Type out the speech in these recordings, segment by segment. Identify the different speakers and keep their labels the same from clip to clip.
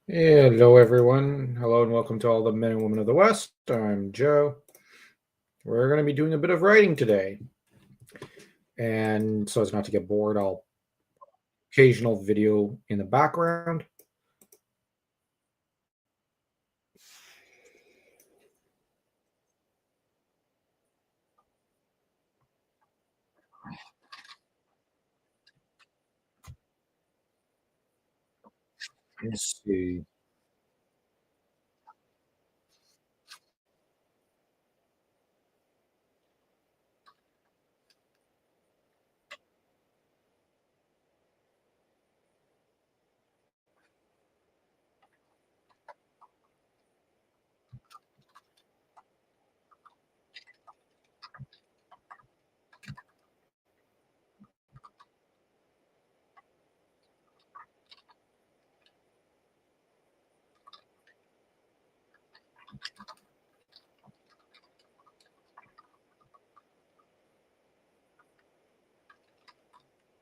Speaker 1: Hello, everyone. Hello, and welcome to all the men and women of the West. I'm Joe. We're going to be doing a bit of writing today. And so as not to get bored, I'll occasional video in the background. Let's see.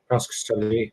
Speaker 1: Task study.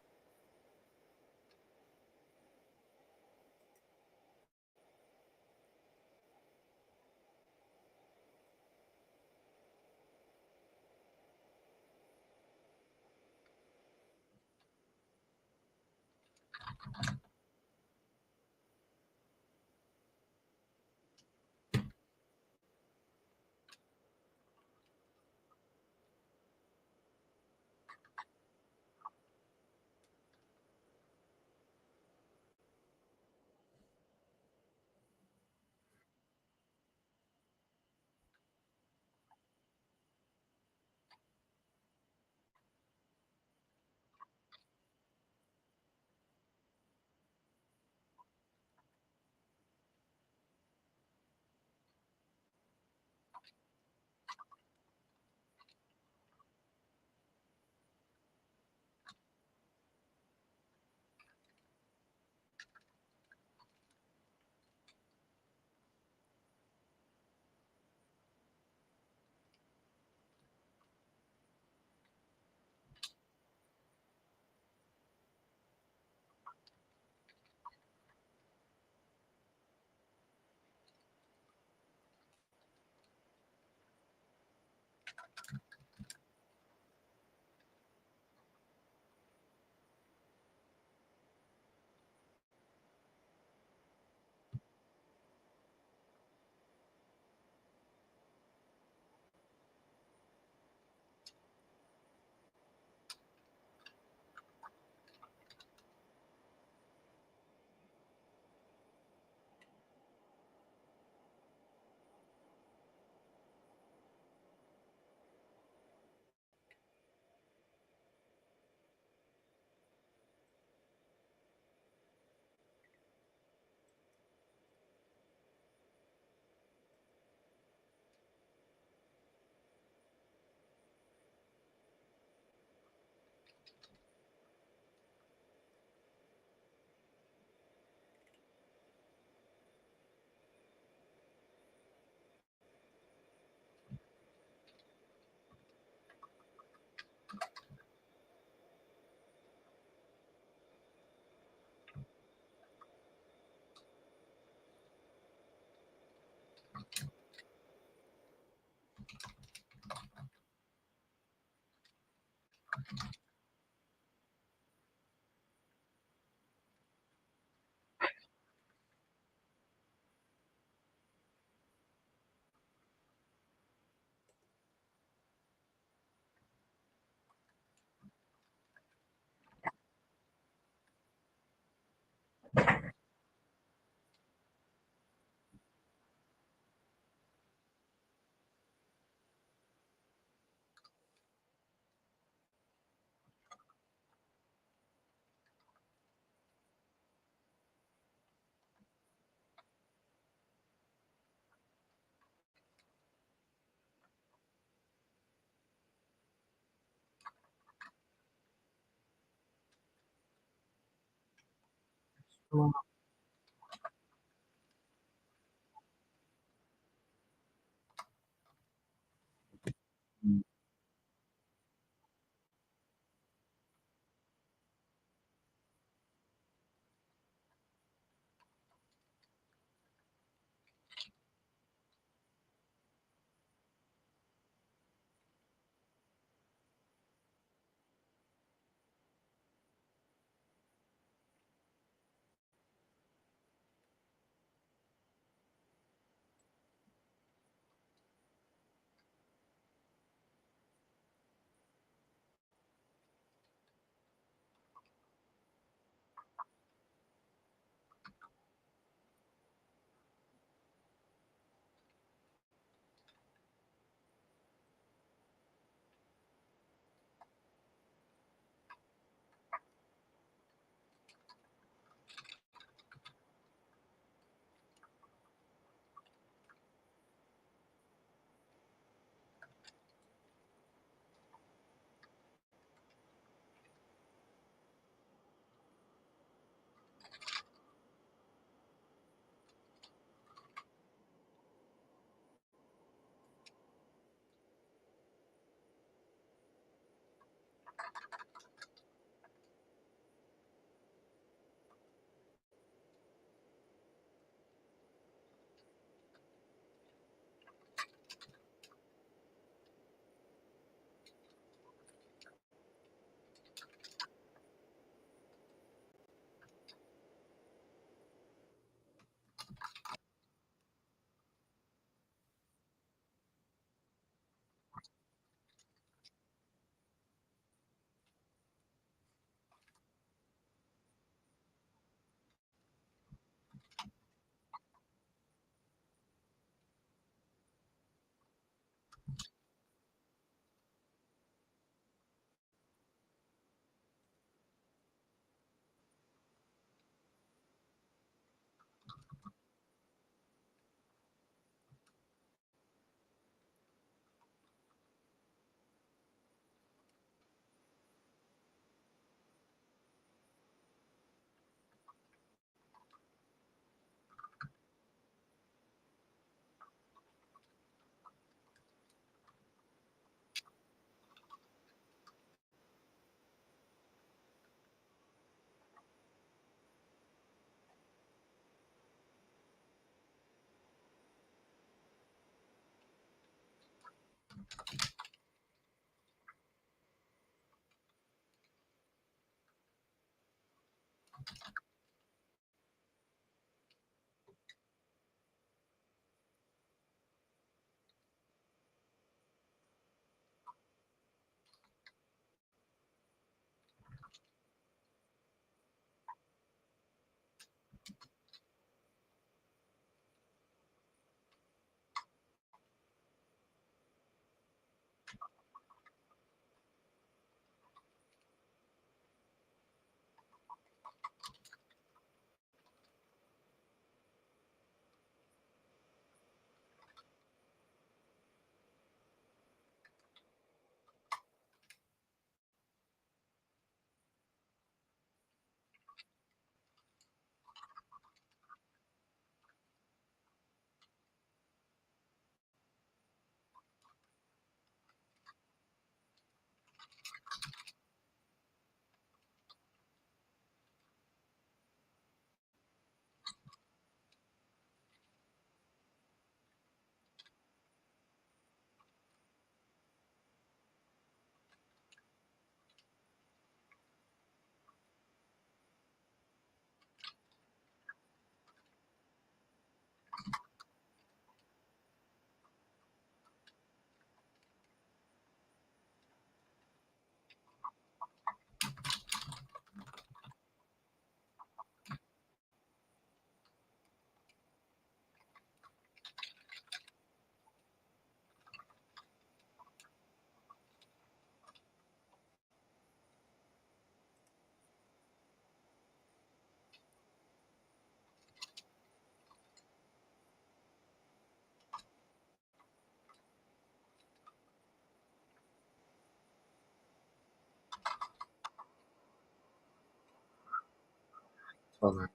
Speaker 1: Voilà.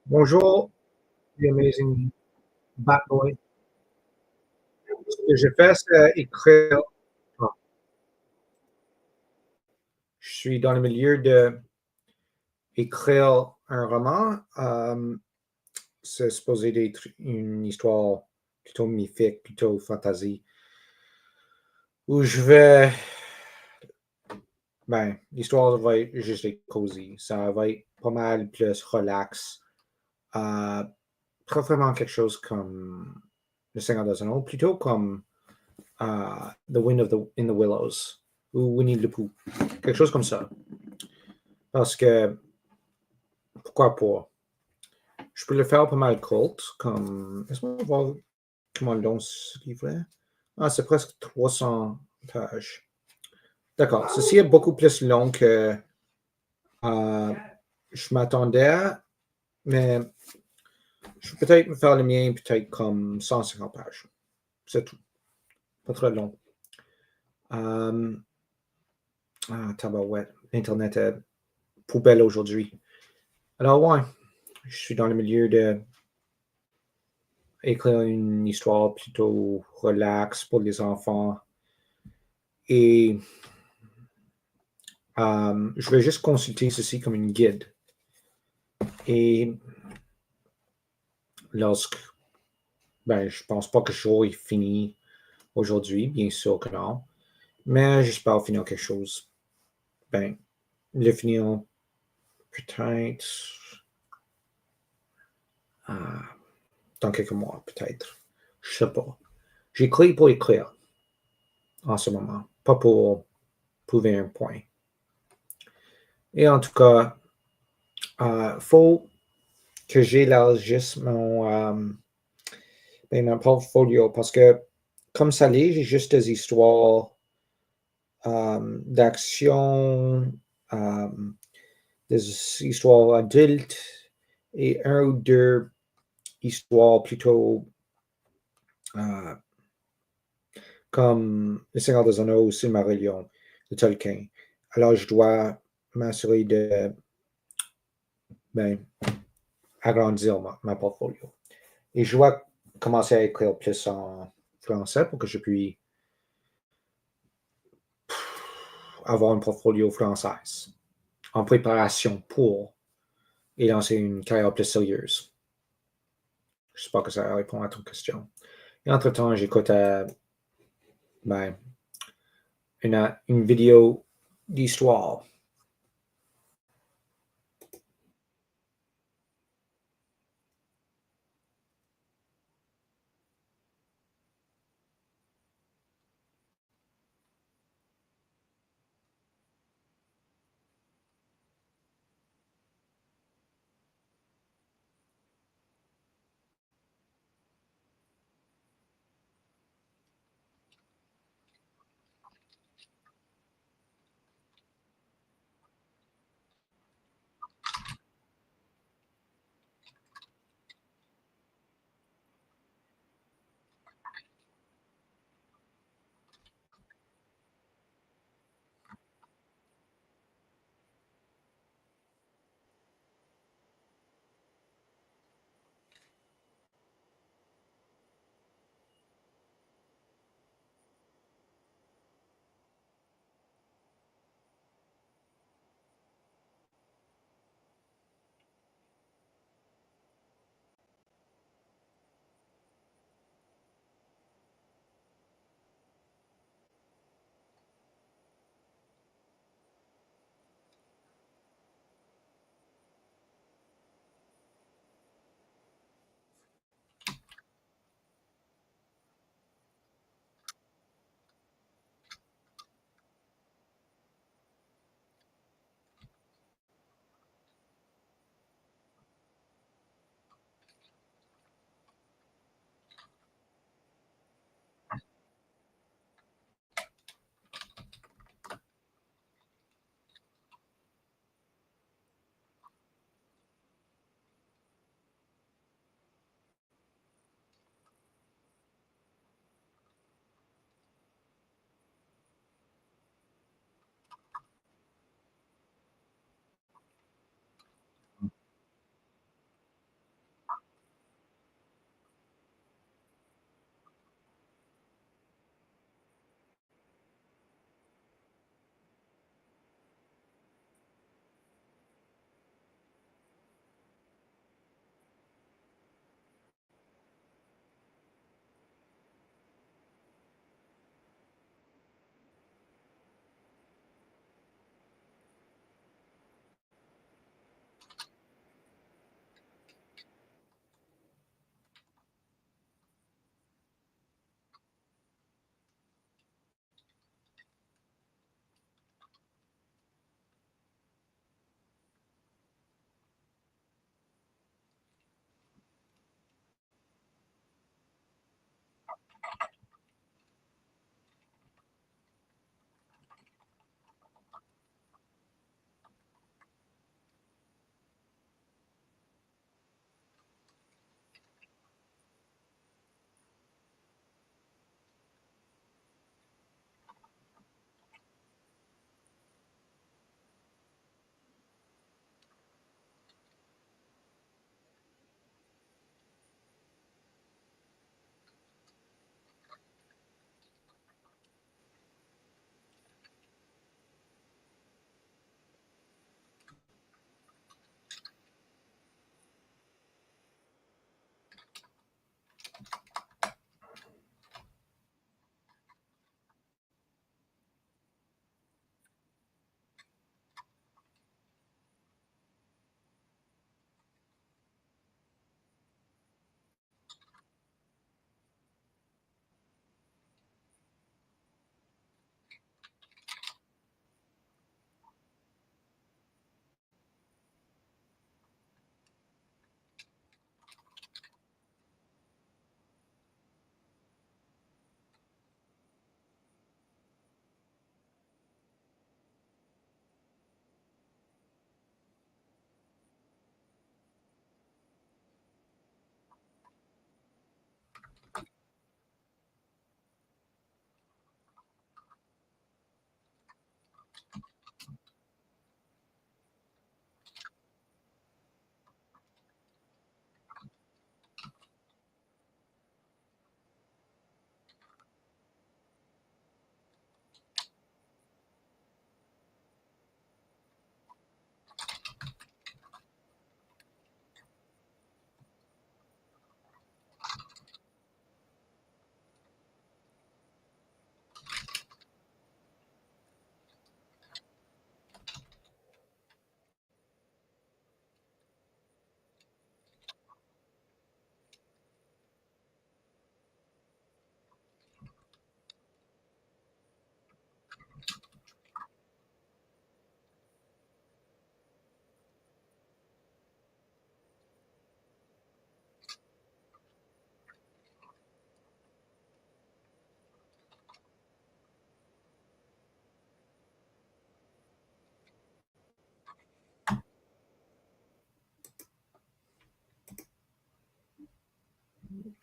Speaker 1: Bonjour, the amazing Bat Boy. Ce que j'ai fait, c'est écrire. Ah, je suis dans le milieu de écrire un roman. C'est supposé d'être une histoire plutôt mythique, plutôt fantasy, où je vais. Ben, l'histoire va être juste être cosy. Ça va être pas mal plus relax. Euh, Pas vraiment quelque chose comme Le Seigneur des Anneaux, plutôt comme The Wind in the Willows ou Winnie the Pooh. Quelque chose comme ça. Parce que, pourquoi pas? Je peux le faire pas mal court, comme. Laisse-moi voir comment long ce livre est. Ah, c'est presque 300 pages. D'accord. Ceci est beaucoup plus long que euh, je m'attendais, mais je vais peut-être me faire le mien, peut-être comme 150 pages. C'est tout. Pas très long. Tabarouette. Internet est poubelle aujourd'hui. Alors, ouais, je suis dans le milieu de écrire une histoire plutôt relaxe pour les enfants. Et je vais juste consulter ceci comme une guide. Et lorsque, ben, je pense pas que j'aurai fini aujourd'hui, bien sûr que non. Mais j'espère finir quelque chose. Ben, le finir peut-être dans quelques mois, peut-être. Je sais pas. J'écris pour écrire en ce moment, pas pour prouver un point. Et en tout cas, faut que j'élargisse mon portfolio parce que, comme ça l'est, j'ai juste des histoires d'action, euh, des histoires adultes et un ou deux histoires plutôt euh, comme Le Seigneur des Anneaux ou Silmarillion de Tolkien. Alors, je dois m'assurer de ben, agrandir ma portfolio. Et je dois commencer à écrire plus en français pour que je puisse avoir un portfolio française en préparation pour et lancer une carrière plus sérieuse. J'espère que ça répond à ton question. Et entre-temps, j'écoute ben, une vidéo d'histoire.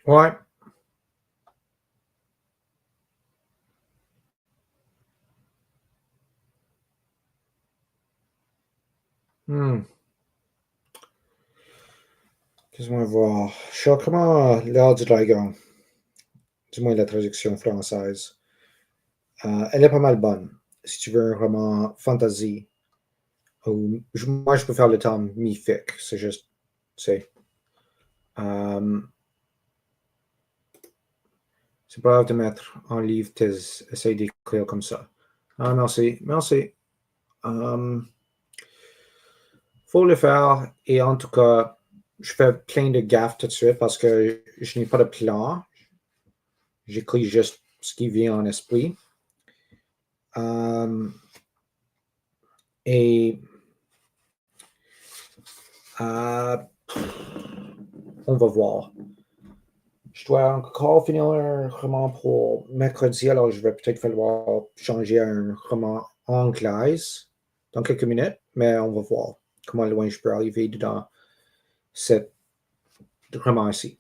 Speaker 1: Ouais. Hmm. Laisse-moi voir. Je suis comment l'heure du dragon. Du moins la traduction française. Elle est pas mal bonne. Si tu veux un roman fantasy, moi je peux faire le terme mythique. C'est juste, c'est, euh, c'est pas grave de mettre en livre tes essais d'écrire comme ça. Ah, merci, merci. Euh, faut le faire. Et en tout cas, je fais plein de gaffes tout de suite parce que je n'ai pas de plan. J'écris juste ce qui vient en esprit. Euh, et euh, on va voir. Je dois encore finir un roman pour mercredi, alors je vais peut-être falloir changer à un roman anglaise dans quelques minutes, mais on va voir comment loin je peux arriver dans cette roman-ci.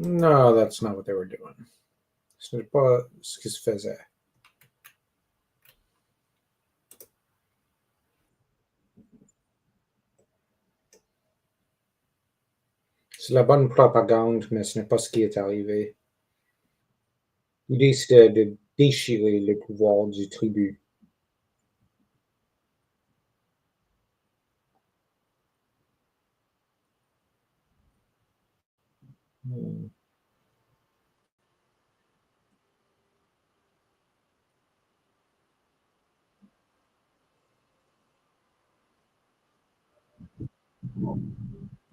Speaker 1: No, that's not what they were doing. Ce n'est pas ce qui se faisait. C'est la bonne propagande, mais ce n'est pas ce qui est arrivé. L'idée, c'était de déchirer le pouvoir du tribut. Hmm.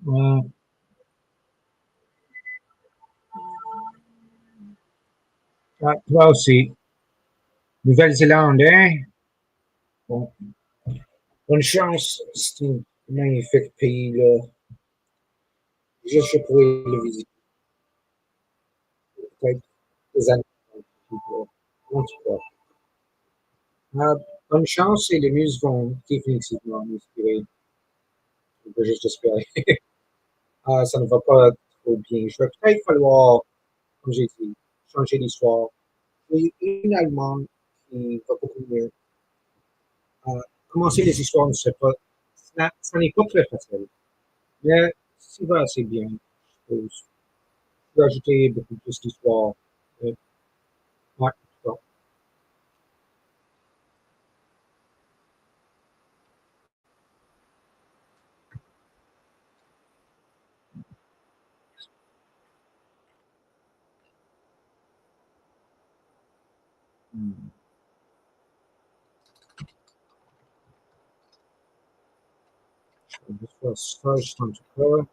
Speaker 1: Hmm. Ah, toi aussi. Nouvelle-Zélande, hein? Bon, bonne chance. C'est un magnifique pays, là. Je pourrais le visiter peut-être des années. En tout cas. Ah, bonne chance et les muses vont définitivement m'inspirer. Je peux juste espérer. Ah, ça ne va pas trop bien. Je vais peut-être falloir, comme j'ai dit, changer d'histoire. Et une Allemande qui va beaucoup mieux. Commencer les histoires, ne sais pas, ça n'est pas très facile. Mais ça va assez bien, je suppose. Je peux ajouter beaucoup plus d'histoires. Euh, ouais, bon. Hmm. Je vais juste faire ça juste un petit peu.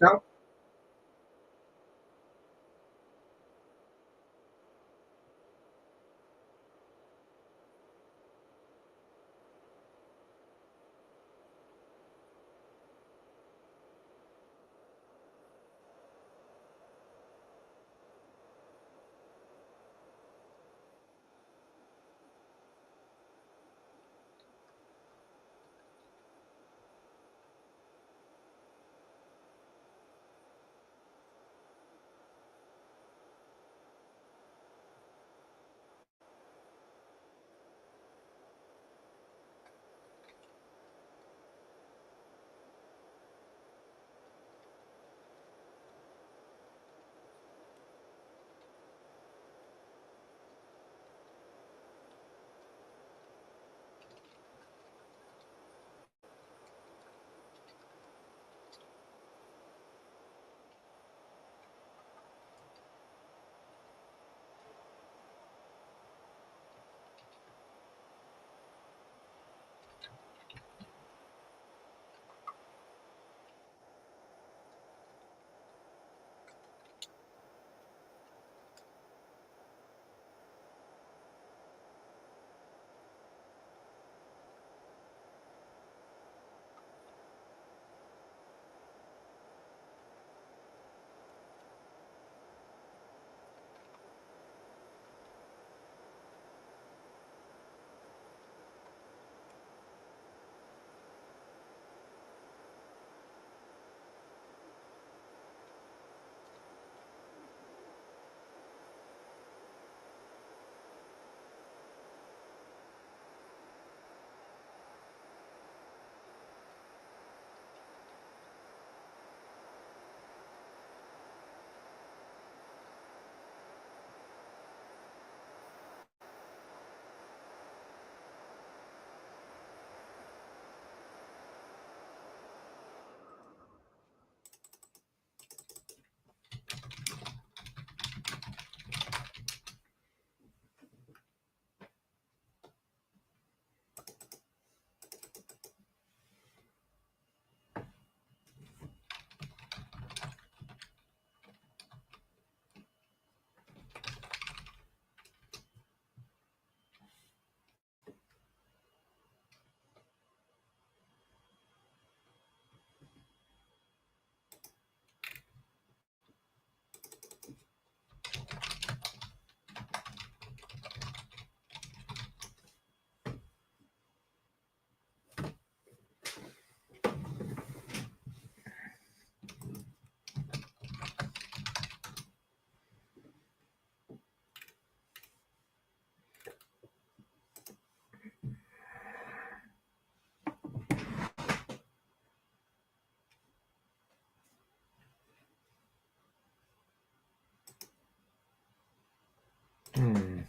Speaker 1: Now, hmm.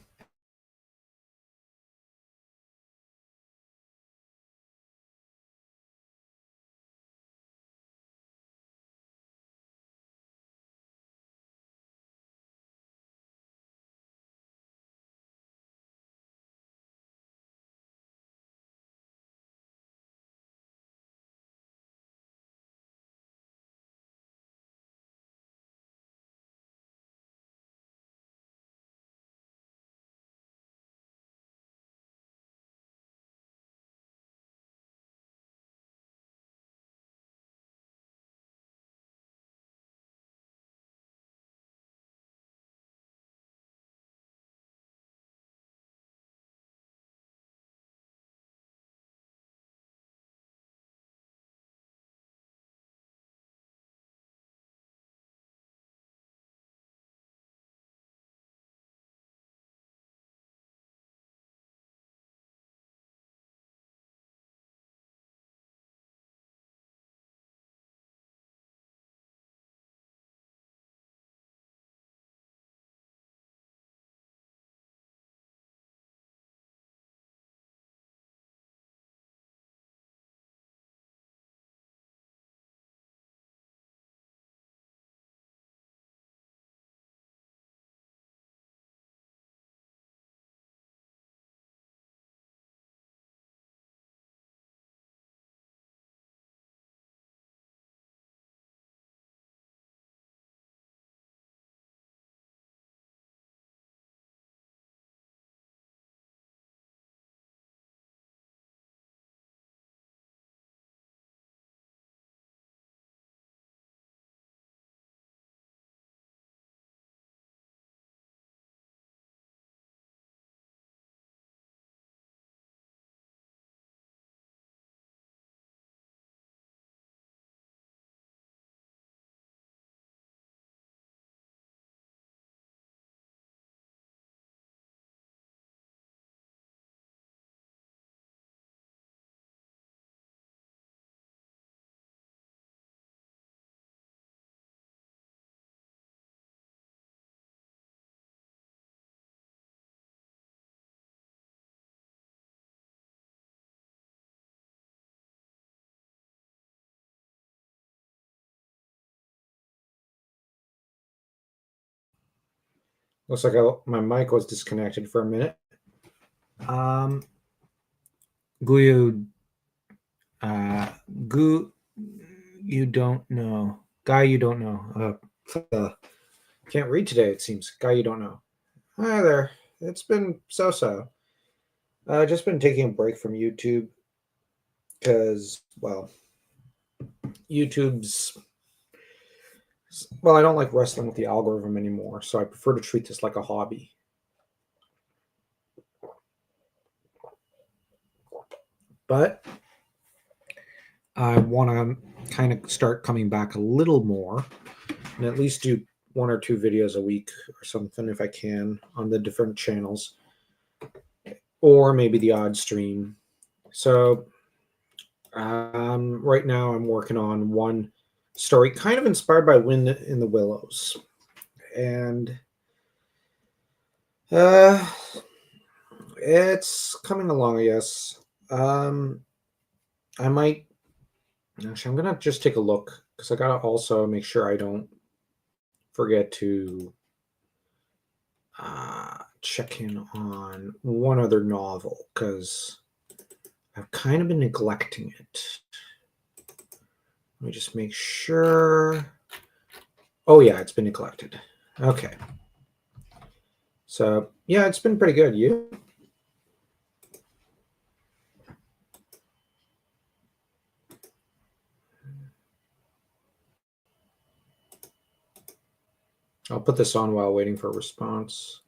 Speaker 1: Looks like my mic was disconnected for a minute. Guyu, you don't know. Guy you don't know. Can't read today, it seems. Guy you don't know. Hi there. It's been so-so. Just been taking a break from YouTube because, well, YouTube's... Well, I don't like wrestling with the algorithm anymore, so I prefer to treat this like a hobby. But I want to kind of start coming back a little more and at least do 1 or 2 videos a week or something if I can on the different channels, or maybe the odd stream. So right now I'm working on one story kind of inspired by Wind in the Willows, and it's coming along, I guess. I might actually, I'm gonna just take a look because I gotta also make sure I don't forget to check in on one other novel because I've kind of been neglecting it. Let me just make sure. Oh yeah, it's been neglected. Okay. So yeah, it's been pretty good. You? I'll put this on while waiting for a response.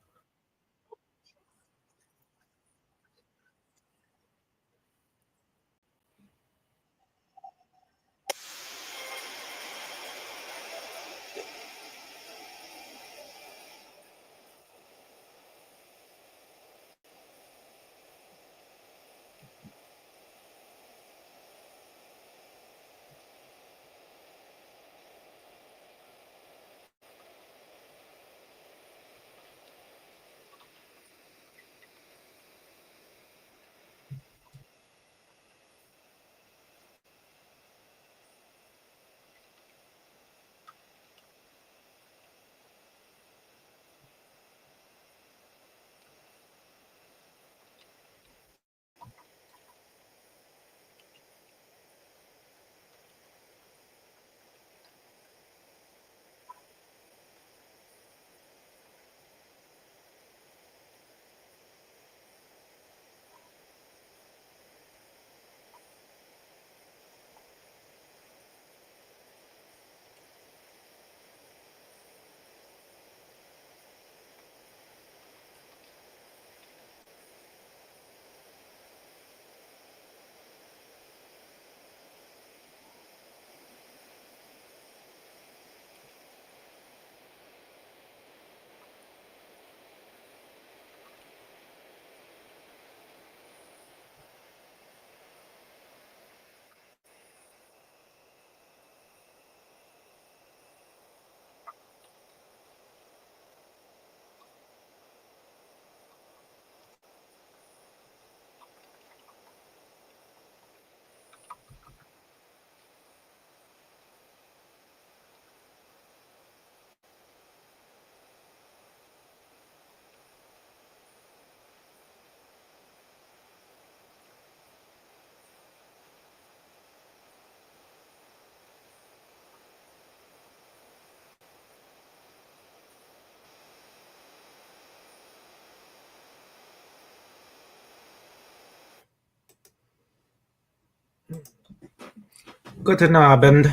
Speaker 1: Guten Abend.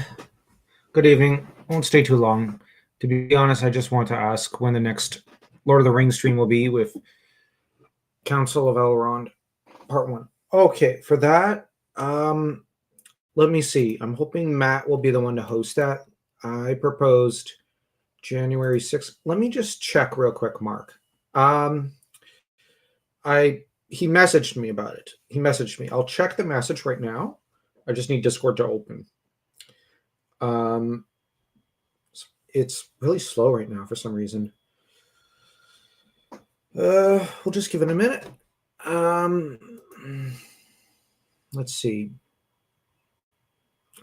Speaker 1: Good evening. Won't stay too long. To be honest, I just want to ask when the next Lord of the Rings stream will be with Council of Elrond Part 1. Okay, for that, let me see. I'm hoping Matt will be the one to host that. I proposed January 6th. Let me just check real quick, Mark. He messaged me about it. He messaged me. I'll check the message right now. I just need Discord to open. It's really slow right now for some reason. We'll just give it a minute. Let's see.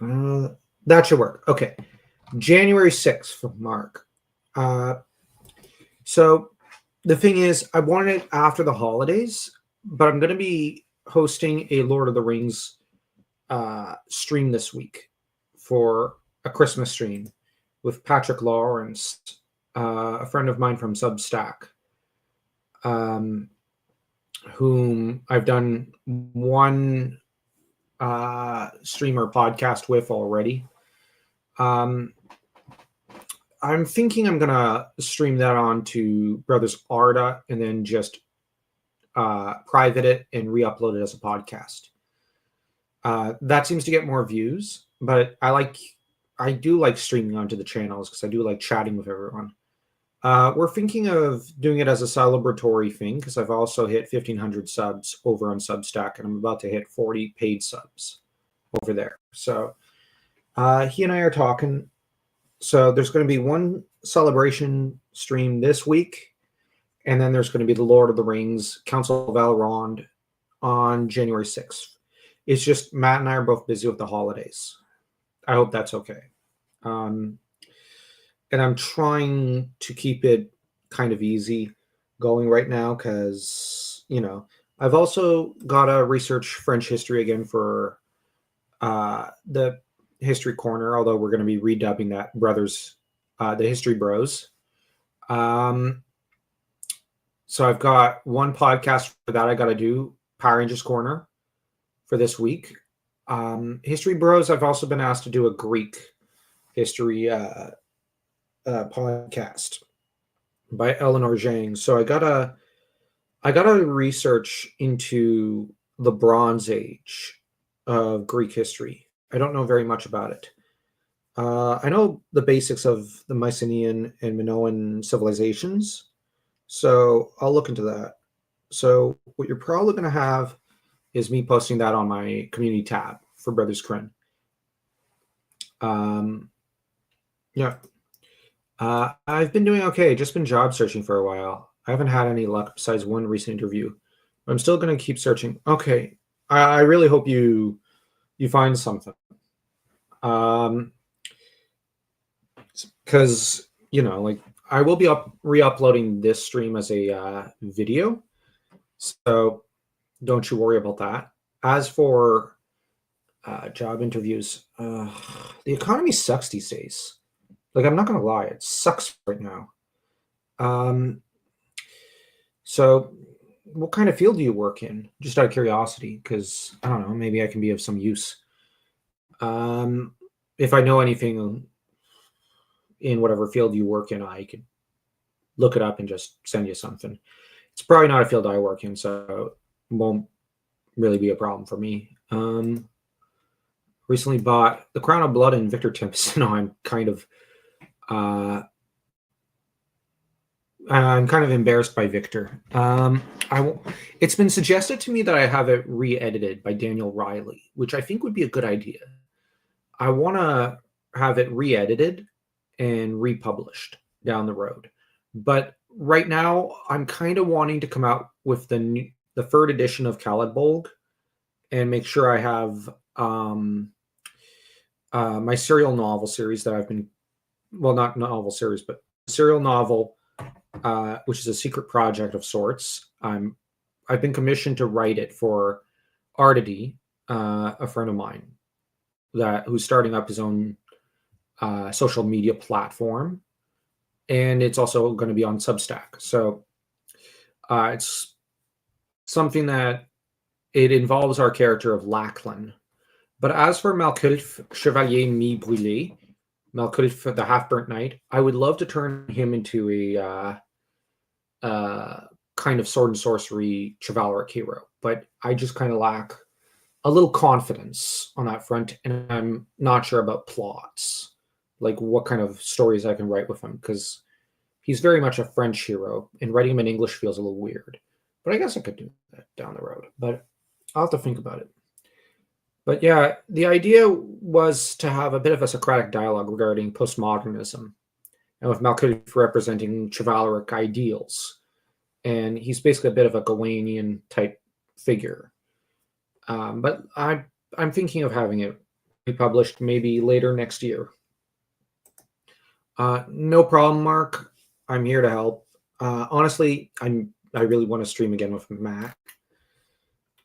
Speaker 1: That should work. Okay. January 6th for Mark. So the thing is, I wanted it after the holidays, but I'm going to be hosting a Lord of the Rings stream this week for a Christmas stream with Patrick Lawrence, a friend of mine from Substack, um, whom I've done one streamer podcast with already. I'm thinking I'm gonna stream that on to Brothers Arda and then just private it and re-upload it as a podcast. That seems to get more views, but I do like streaming onto the channels because I do like chatting with everyone. We're thinking of doing it as a celebratory thing because I've also hit 1,500 subs over on Substack, and I'm about to hit 40 paid subs over there. So he and I are talking. So there's going to be one celebration stream this week, and then there's going to be the Lord of the Rings Council of Elrond on January 6th. It's just Matt and I are both busy with the holidays. I hope that's okay. And I'm trying to keep it kind of easy going right now because, I've also got to research French history again for the History Corner, although we're going to be redubbing that the History Bros. So I've got one podcast for that I got to do, Power Rangers Corner, for this week. History Bros, I've also been asked to do a Greek history podcast by Eleanor Zhang. So I gotta research into the Bronze Age of Greek history. I don't know very much about it. I know the basics of the Mycenaean and Minoan civilizations, so I'll look into that. So what you're probably going to have is me posting that on my community tab for Brothers Kryn. Yeah. I've been doing okay. Just been job searching for a while. I haven't had any luck besides one recent interview. But I'm still going to keep searching. Okay. I really hope you find something. Because, I will be re-uploading this stream as a video. So don't you worry about that. As for job interviews, the economy sucks these days. Like, I'm not going to lie, it sucks right now. So what kind of field do you work in? Just out of curiosity, because, I don't know, maybe I can be of some use. If I know anything in whatever field you work in, I could look it up and just send you something. It's probably not a field I work in, so it won't really be a problem for me. Recently bought The Crown of Blood and Victor Tempest. No, I'm kind of embarrassed by Victor. It's been suggested to me that I have it re-edited by Daniel Riley, which I think would be a good idea. I want to have it re-edited and republished down the road. But right now, I'm kind of wanting to come out with the third edition of Khaled Bolg and make sure I have my serial novel series that I've been, well, not novel series, but serial novel, which is a secret project of sorts. I've been commissioned to write it for Ardity, a friend of mine who's starting up his own social media platform, and it's also going to be on Substack. So it's something that it involves our character of Lachlan. But as for Malkulf Chevalier Mi Brûlé, Malkulf the Half-Burnt Knight, I would love to turn him into a kind of sword and sorcery chivalric hero, but I just kind of lack a little confidence on that front, and I'm not sure about plots, like what kind of stories I can write with him, because he's very much a French hero, and writing him in English feels a little weird. But I guess I could do that down the road, but I'll have to think about it. But yeah, the idea was to have a bit of a Socratic dialogue regarding postmodernism, and with Malkulf representing chivalric ideals. And he's basically a bit of a Gawainian type figure. But I'm thinking of having it republished maybe later next year. No problem, Mark. I'm here to help. Honestly, I really want to stream again with Matt.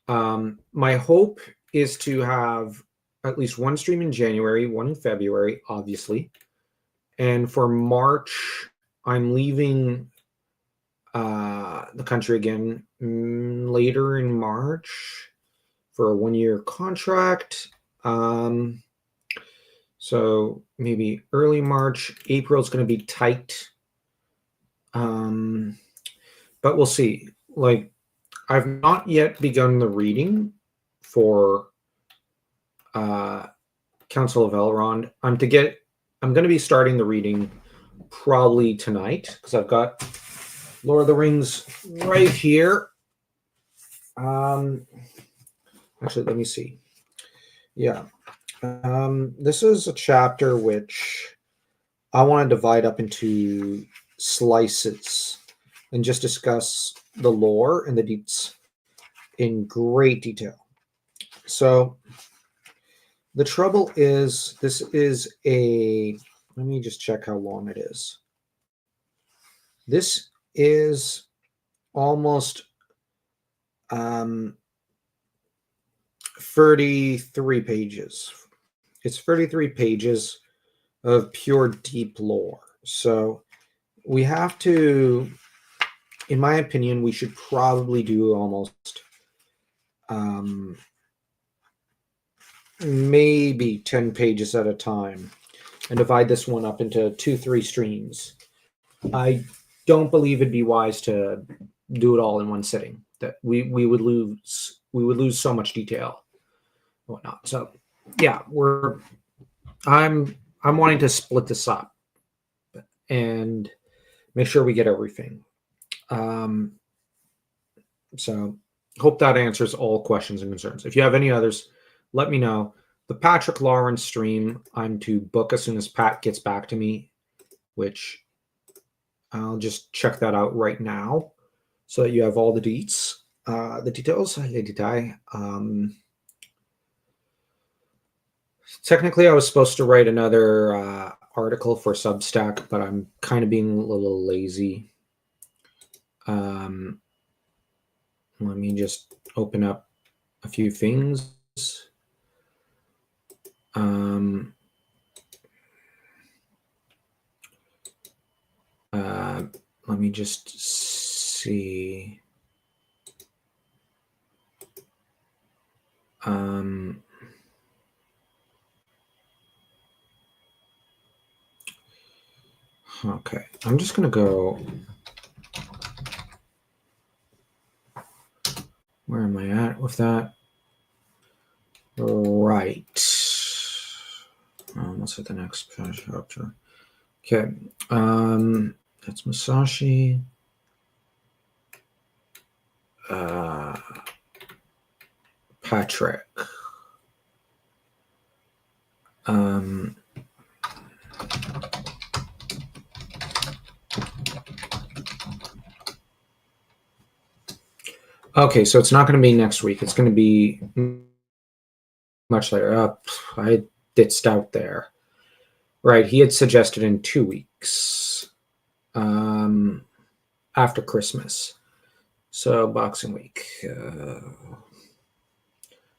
Speaker 1: My hope is to have at least one stream in January, one in February, obviously. And for March, I'm leaving the country again later in March for a 1-year contract. So maybe early March. April's going to be tight. But we'll see. Like, I've not yet begun the reading for Council of Elrond. I'm going to be starting the reading probably tonight because I've got Lord of the Rings right here. Actually, let me see. Yeah. This is a chapter which I want to divide up into slices and just discuss the lore and the deets in great detail. So the trouble is, this is let me just check how long it is. This is almost 33 pages. It's 33 pages of pure deep lore. So we have to, in my opinion, we should probably do almost maybe 10 pages at a time and divide this one up into 2-3 streams. I don't believe it'd be wise to do it all in one sitting. That we would lose so much detail and whatnot. So yeah, I'm wanting to split this up and make sure we get everything. So hope that answers all questions and concerns. If you have any others, let me know. The Patrick Lawrence stream I'm to book as soon as Pat gets back to me, which I'll just check that out right now so that you have all the deets, the details. Technically, I was supposed to write another article for Substack, but I'm kind of being a little lazy. Let me just open up a few things. Let me just see. Okay, I'm just going to go. Where am I at with that? Right. Let's hit the next chapter. Okay. That's Musashi. Patrick. Okay, so it's not going to be next week. It's going to be much later. I ditched out there. Right, he had suggested in 2 weeks after Christmas. So Boxing Week.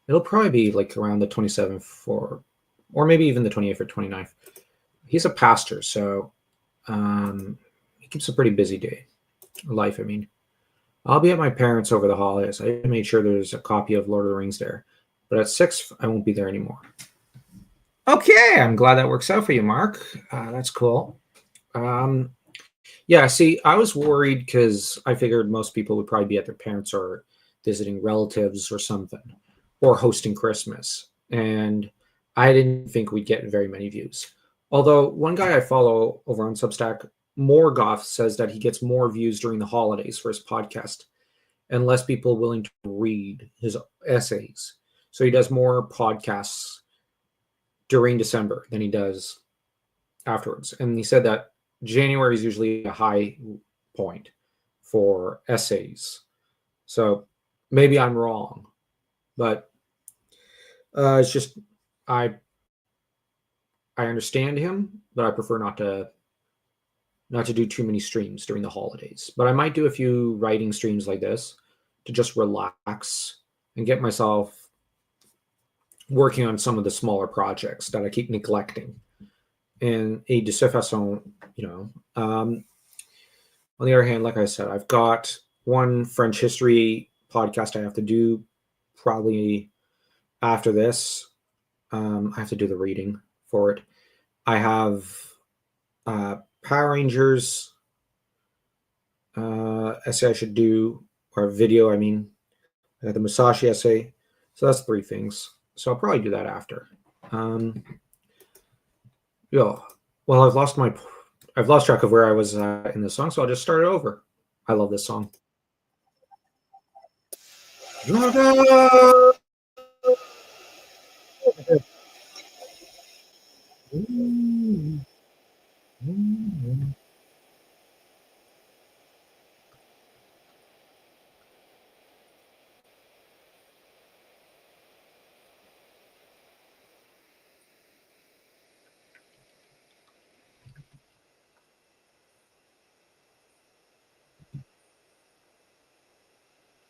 Speaker 1: It'll probably be like around the 27th or maybe even the 28th or 29th. He's a pastor, so he keeps a pretty busy life, I mean. I'll be at my parents' over the holidays. I made sure there's a copy of Lord of the Rings there. But at 6th, I won't be there anymore. Okay, I'm glad that works out for you, Mark. That's cool. Yeah, see, I was worried because I figured most people would probably be at their parents' or visiting relatives or something, or hosting Christmas. And I didn't think we'd get very many views. Although one guy I follow over on Substack, Morgoth, says that he gets more views during the holidays for his podcast and less people willing to read his essays. So he does more podcasts during December than he does afterwards. And he said that January is usually a high point for essays. So maybe I'm wrong, but it's just I understand him, but I prefer not to not to do too many streams during the holidays. But I might do a few writing streams like this to just relax and get myself working on some of the smaller projects that I keep neglecting. Et de cette façon, you know. On the other hand, like I said, I've got one French history podcast I have to do probably after this. I have to do the reading for it. I have Power Rangers essay I should do, or video, I mean. I got the Musashi essay. So that's three things. So I'll probably do that after. Yeah. Well, I've lost track of where I was in the song, so I'll just start it over. I love this song.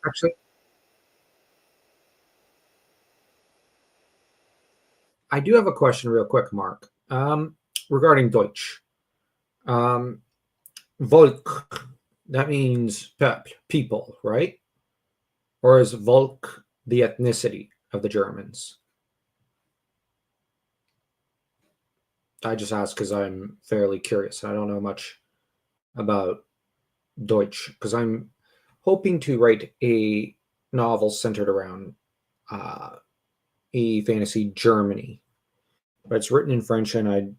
Speaker 1: Actually, I do have a question, real quick, Mark, regarding Deutsch. Um, Volk, that means people, right? Or is Volk the ethnicity of the Germans? I just ask because I'm fairly curious. I don't know much about Deutsch because I'm hoping to write a novel centered around uh, a fantasy Germany, but it's written in French, and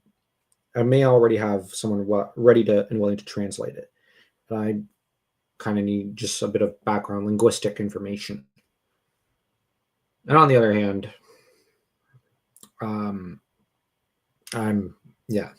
Speaker 1: I may already have someone ready to and willing to translate it. But I kind of need just a bit of background linguistic information. And on the other hand, um, I'm yeah.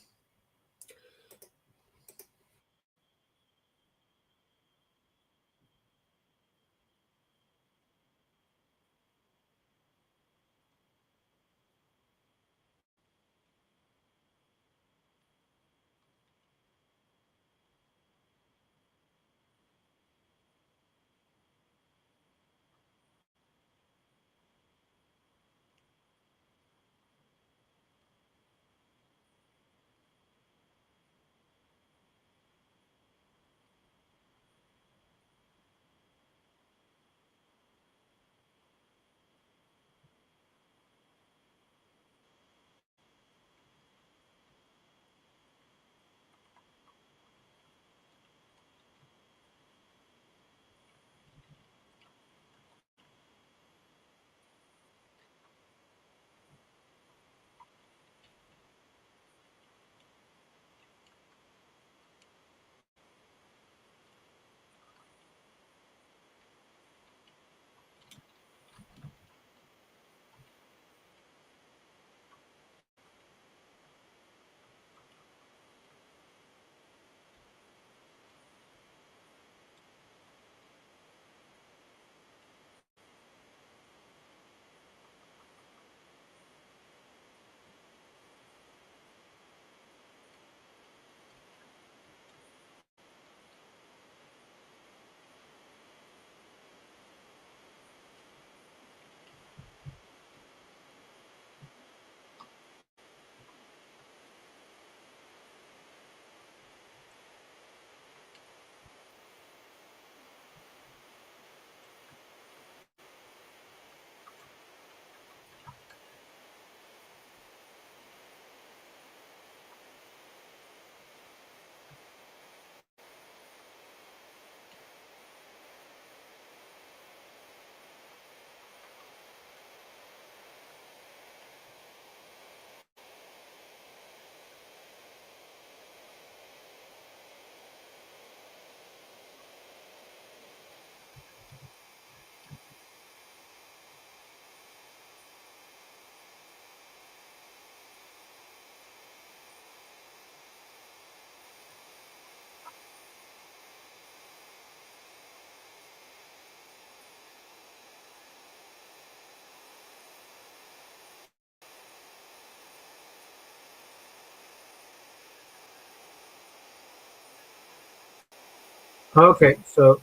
Speaker 1: Okay, so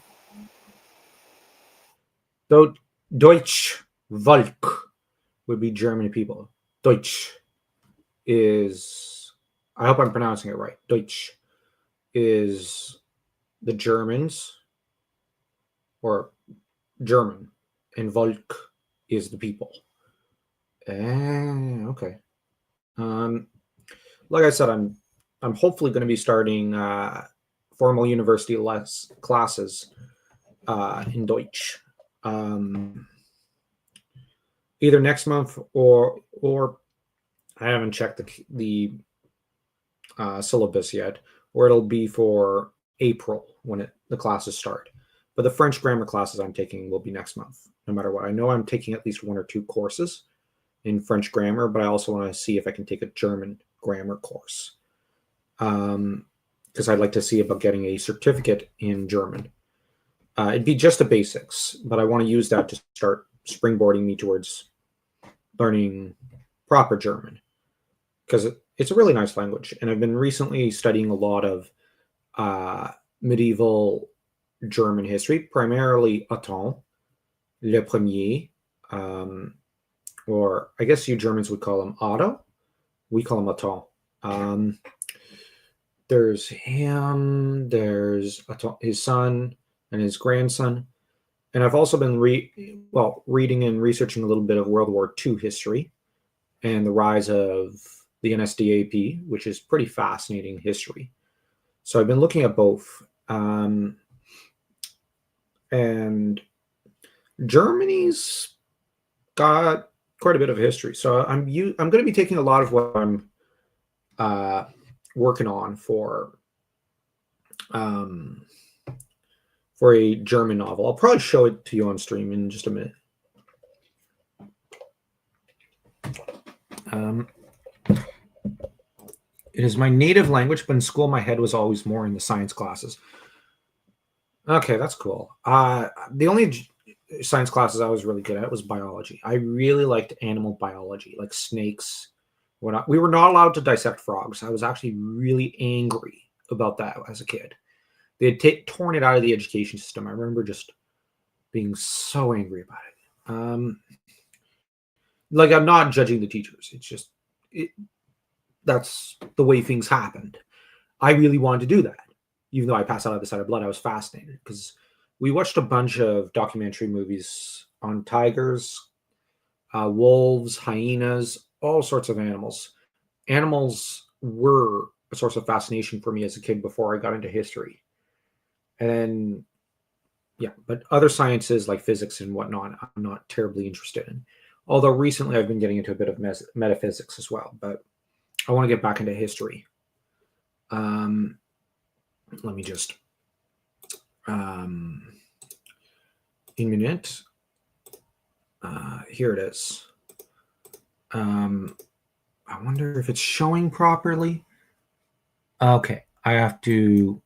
Speaker 1: Deutsch Volk would be German people. Deutsch is, I hope I'm pronouncing it right. Deutsch is the Germans, or German, and Volk is the people. Okay. Um, like I said, I'm hopefully going to be starting formal university less classes in Deutsch, um, either next month or I haven't checked the syllabus yet, or it'll be for April when the classes start. But the French grammar classes I'm taking will be next month, no matter what. I know I'm taking at least one or two courses in French grammar, but I also want to see if I can take a German grammar course, because I'd like to see about getting a certificate in German. It'd be just the basics, but I want to use that to start springboarding me towards learning proper German, because it's a really nice language. And I've been recently studying a lot of medieval German history, primarily Otton, Le Premier, or I guess you Germans would call him Otto. We call him Otton. There's him, there's his son and his grandson. And I've also been reading and researching a little bit of World War II history and the rise of the NSDAP, which is pretty fascinating history. So I've been looking at both. And Germany's got quite a bit of history. So I'm going to be taking a lot of what I'm working on for a German novel. I'll probably show it to you on stream in just a minute. It is my native language, but in school my head was always more in the science classes. Okay, that's cool. The only science classes I was really good at was biology. I really liked animal biology, like snakes. We were not allowed to dissect frogs. I was actually really angry about that as a kid. They had torn it out of the education system. I remember just being so angry about it. Like, I'm not judging the teachers. It's just that's the way things happened. I really wanted to do that. Even though I passed out of the side of blood, I was fascinated because we watched a bunch of documentary movies on tigers, wolves, hyenas, all sorts of animals. Animals were a source of fascination for me as a kid before I got into history. And then, yeah, but other sciences like physics and whatnot, I'm not terribly interested in. Although recently I've been getting into a bit of metaphysics as well, but I want to get back into history. Let me just a minute. Here it is. I wonder if it's showing properly. Okay, I have to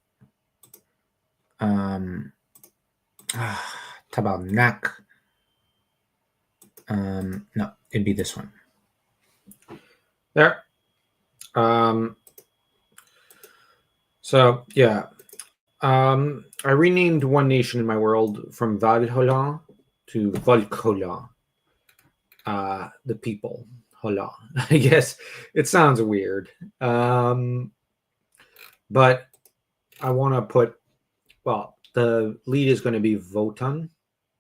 Speaker 1: tabarnak. No, it'd be this one. There. So yeah. I renamed one nation in my world from Valhalla to Volkhola. The people. Hola. I guess it sounds weird. But I want to put, well, the lead is going to be Votan,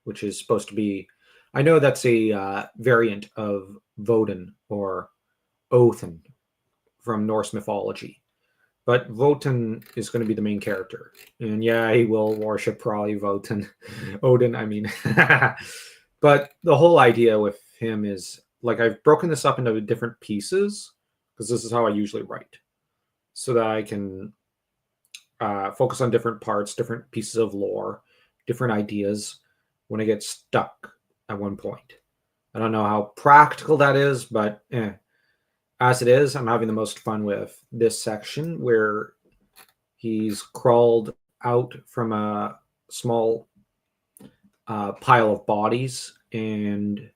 Speaker 1: which is supposed to be, I know that's a variant of Woden or Othen from Norse mythology. But Wotan is going to be the main character. And yeah, he will worship probably Wotan. Odin, I mean. But the whole idea with him is, like, I've broken this up into different pieces because this is how I usually write, so that I can focus on different parts, different pieces of lore, different ideas when I get stuck at one point. I don't know how practical that is, but as it is, I'm having the most fun with this section where he's crawled out from a small pile of bodies and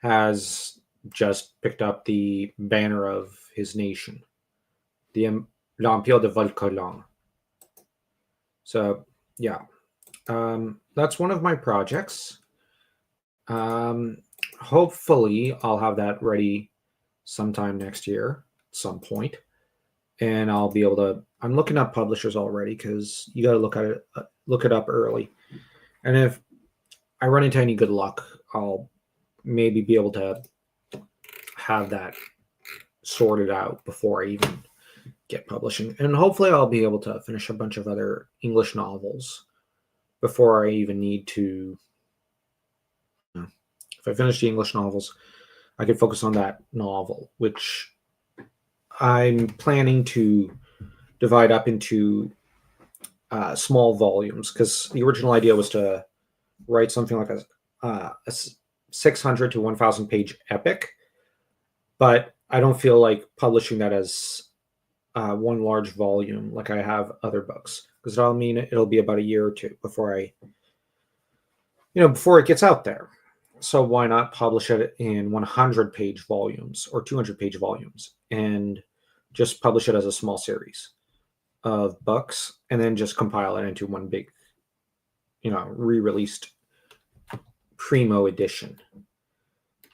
Speaker 1: has just picked up the banner of his nation, the L'Empire de Volcolan. So Yeah. That's one of my projects. Um, Hopefully, I'll have that ready sometime next year, at some point, and I'll be able to. I'm looking up publishers already because you got to look it up early. And if I run into any good luck, I'll maybe be able to have that sorted out before I even get publishing. And hopefully, I'll be able to finish a bunch of other English novels before I even need to. If I finish the English novels, I could focus on that novel, which I'm planning to divide up into small volumes because the original idea was to write something like a 600 to 1,000 page epic, but I don't feel like publishing that as one large volume like I have other books because that'll mean it'll be about a year or two before it gets out there. So why not publish it in 100-page volumes or 200-page volumes and just publish it as a small series of books and then just compile it into one big, re-released primo edition.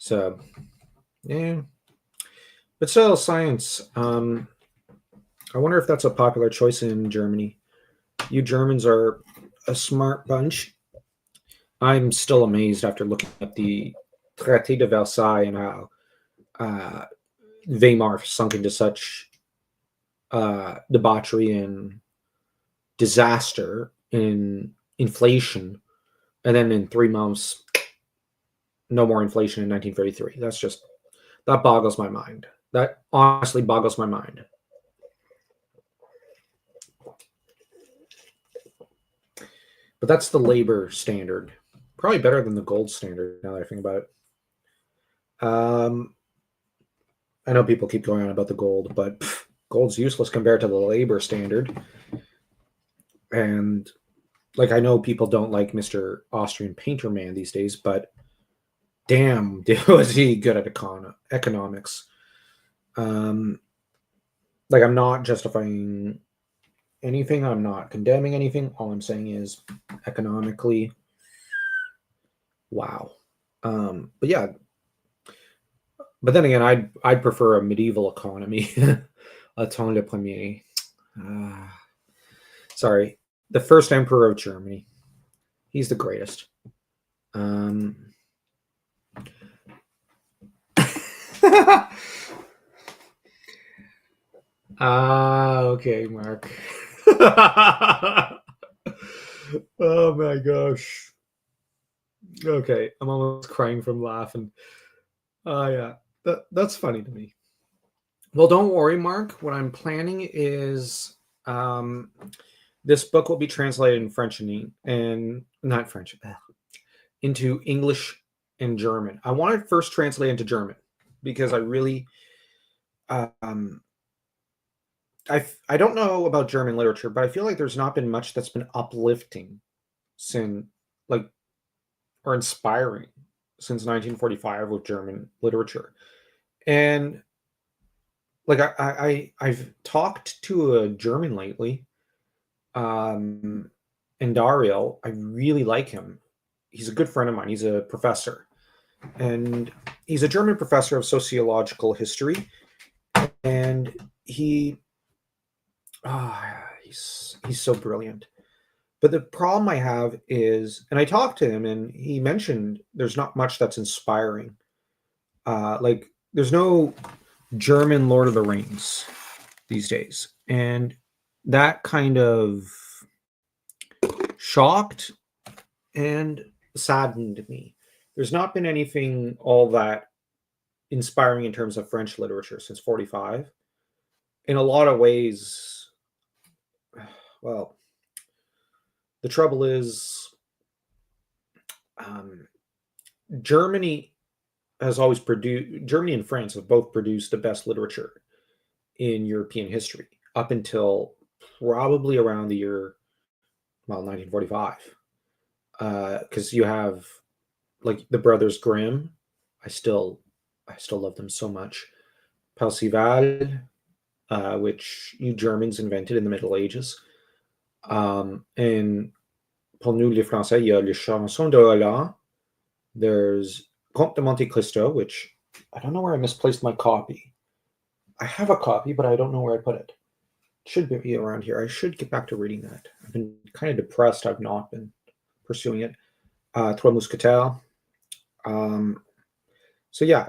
Speaker 1: So, yeah. But still, science. I wonder if that's a popular choice in Germany. You Germans are a smart bunch. I'm still amazed after looking at the Traité de Versailles and how uh, Weimar sunk into such debauchery and disaster in inflation, and then in 3 months, no more inflation in 1933. That boggles my mind. That honestly boggles my mind. But that's the labor standard. Probably better than the gold standard now that I think about it. I know people keep going on about the gold, but gold's useless compared to the labor standard. And like I know people don't like Mr. Austrian Painter Man these days, but damn, was he good at economics. Like I'm not justifying anything, I'm not condemning anything. All I'm saying is economically, wow. But yeah, but then again, I'd prefer a medieval economy, a temps le premier. Sorry, the first emperor of Germany. He's the greatest. Okay, Mark. Oh my gosh. Okay, I'm almost crying from laughing. Yeah, that's funny to me. Well, don't worry, Mark. What I'm planning is this book will be translated in French and not French, into English and German. I want to first translate into German because I really um, I don't know about German literature, but I feel like there's not been much that's been uplifting since like or inspiring since 1945 with German literature. And like I've talked to a German lately, and Dario. I really like him. He's a good friend of mine. He's a professor, and he's a German professor of sociological history, and he's so brilliant. But the problem I have is, and I talked to him, and he mentioned there's not much that's inspiring. Like there's no German Lord of the Rings these days, and that kind of shocked and saddened me. There's not been anything all that inspiring in terms of French literature since 45. In a lot of ways, well, the trouble is, um, Germany Germany and France have both produced the best literature in European history up until probably around the year, 1945. Because you have like the Brothers Grimm. I still love them so much. Parzival, which you Germans invented in the Middle Ages. And pour nous les Français, il y a les chansons de Hollande. There's Comte de Monte Cristo, which I don't know where I misplaced my copy. I have a copy, but I don't know where I put it. It should be around here. I should get back to reading that. I've been kind of depressed. I've not been pursuing it. Trois Mousquetaires. So yeah,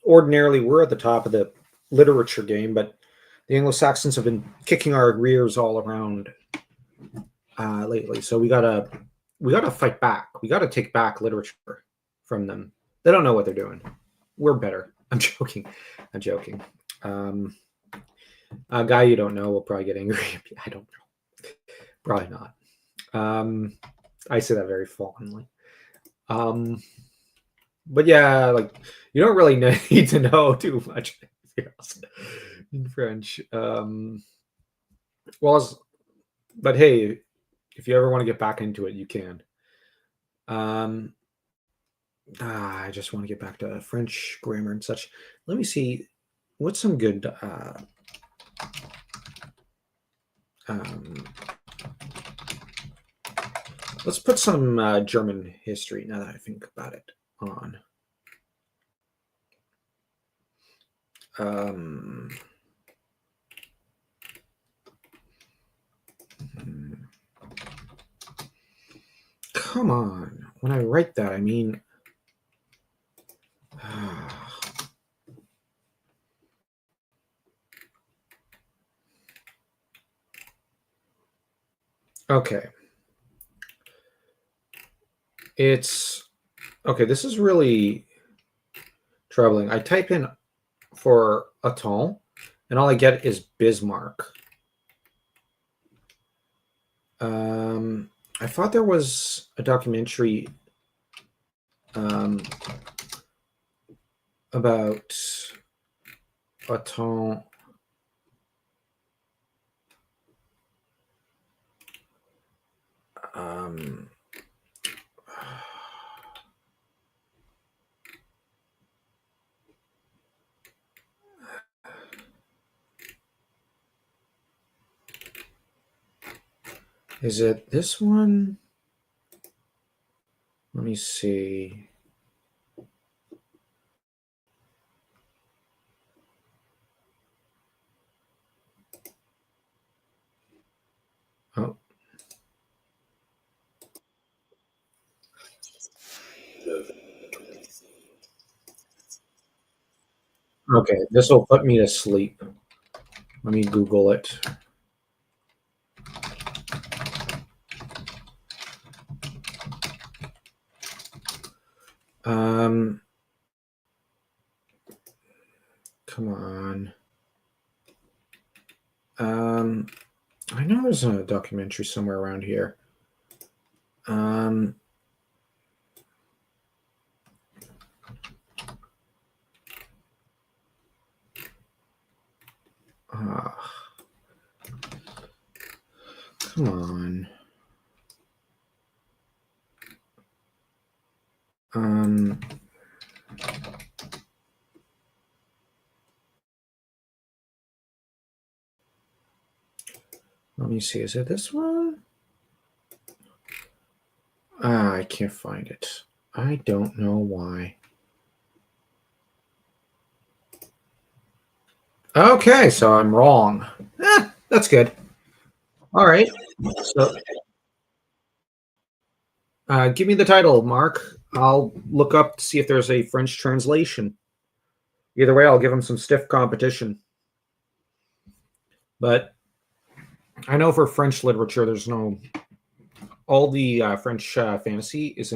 Speaker 1: ordinarily we're at the top of the literature game, but the Anglo-Saxons have been kicking our rears all around lately. So we gotta fight back. We gotta take back literature from them. They don't know what they're doing. We're better. I'm joking. A guy you don't know will probably get angry. I don't know. Probably not. I say that very fondly. But yeah, like you don't really need to know too much in French. But hey, if you ever want to get back into it, you can. I just want to get back to French grammar and such. Let me see what's some good let's put some German history, now that I think about it, on. Come on. When I write that, I mean... Okay. Okay, this is really troubling. I type in for Aton, and all I get is Bismarck. I thought there was a documentary about Aton. Is it this one? Let me see. Oh. Okay, this will put me to sleep. Let me Google it. Come on. I know there's a documentary somewhere around here. Come on. Let me see. Is it this one? I can't find it. I don't know why. Okay, so I'm wrong. That's good. All right. So, give me the title, Mark. I'll look up to see if there's a French translation. Either way, I'll give him some stiff competition. But I know for French literature, there's no... All the French fantasy is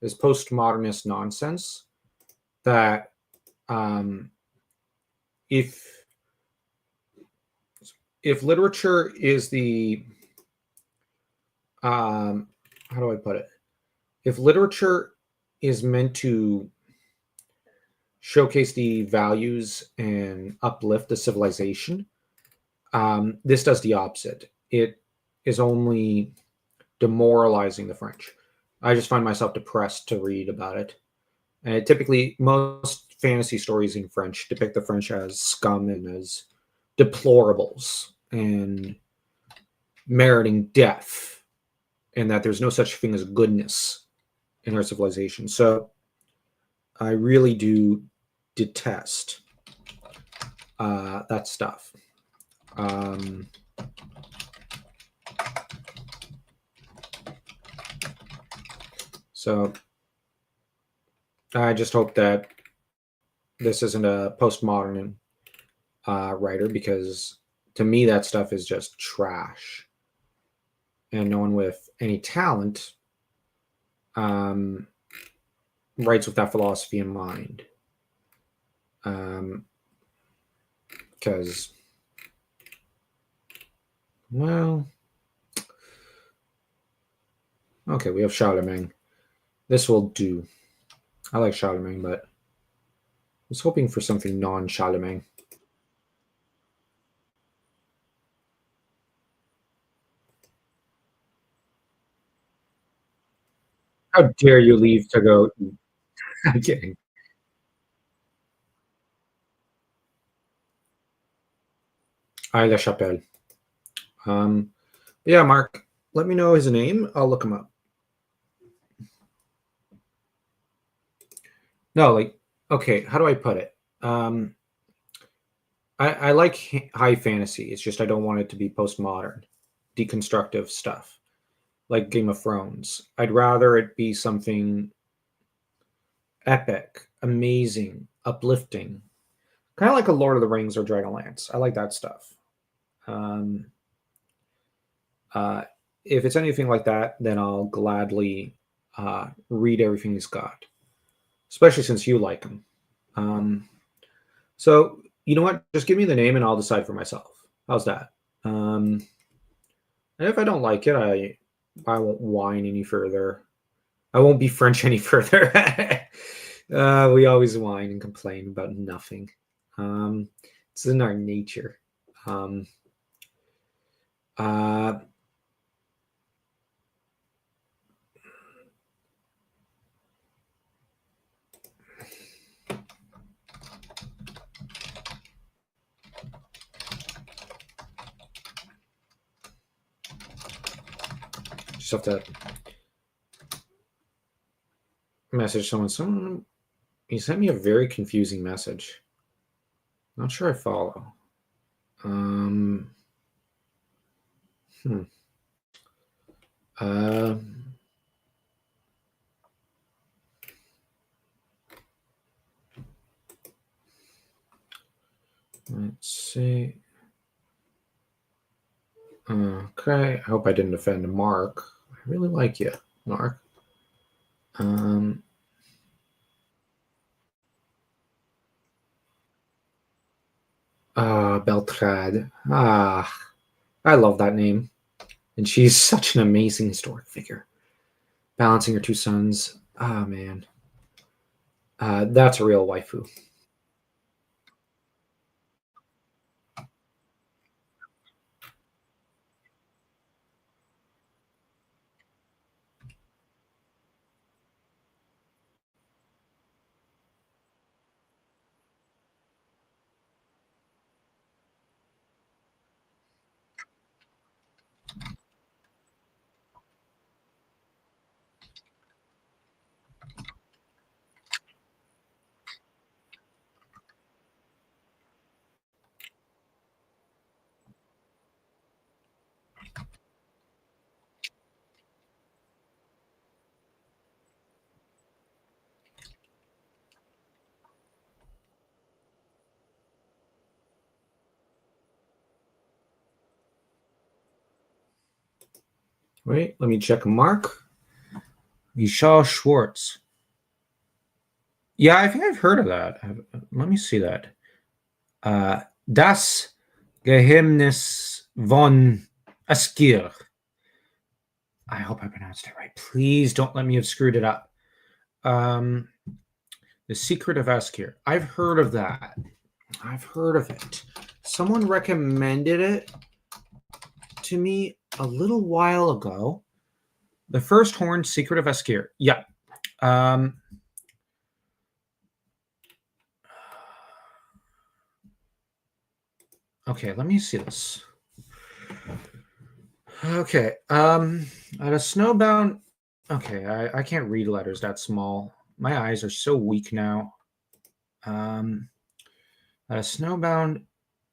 Speaker 1: postmodernist nonsense that if literature is the... how do I put it? If literature is meant to showcase the values and uplift the civilization, this does the opposite. It is only demoralizing the French. I just find myself depressed to read about it. And typically, most fantasy stories in French depict the French as scum and as deplorables and meriting death. and that there's no such thing as goodness in our civilization. So I really do detest that stuff. So I just hope that this isn't a postmodern writer, because to me that stuff is just trash, and no one with any talent writes with that philosophy in mind. Because, well, okay, we have Charlemagne. This will do. I like Charlemagne, but I was hoping for something non-Charlemagne. How dare you leave to go? I'm kidding. I La Chapelle. Yeah, Mark, let me know his name. I'll look him up. No, like, okay, how do I put it? I like high fantasy. It's just I don't want it to be postmodern, deconstructive stuff like Game of Thrones. I'd rather it be something epic, amazing, uplifting, kind of like a Lord of the Rings or Dragonlance. I like that stuff. Um, uh, if it's anything like that, then I'll gladly read everything he's got, especially since you like him. Um, so you know what? Just give me the name and I'll decide for myself. How's that? And if I don't like it, I won't whine any further. I won't be French any further. We always whine and complain about nothing. It's in our nature. Um, uh, just have to message someone. Someone he sent me a very confusing message. Not sure I follow. Um, hmm. Uh, let's see. Okay, I hope I didn't offend Mark. I really like you, Mark. Um, Beltrade. I love that name. And she's such an amazing historic figure. Balancing her two sons. Ah, man. That's a real waifu. Wait, let me check Mark. Vishal Schwartz. Yeah, I think I've heard of that. Let me see that. Das Geheimnis von Askir. I hope I pronounced it right. Please don't let me have screwed it up. Um, the Secret of Askir. I've heard of that. I've heard of it. Someone recommended it to me a little while ago. The First Horn, Secret of Askir. Yeah. Um, okay, let me see this. Okay. At a snowbound. Okay, I can't read letters that small. My eyes are so weak now. Um, at a snowbound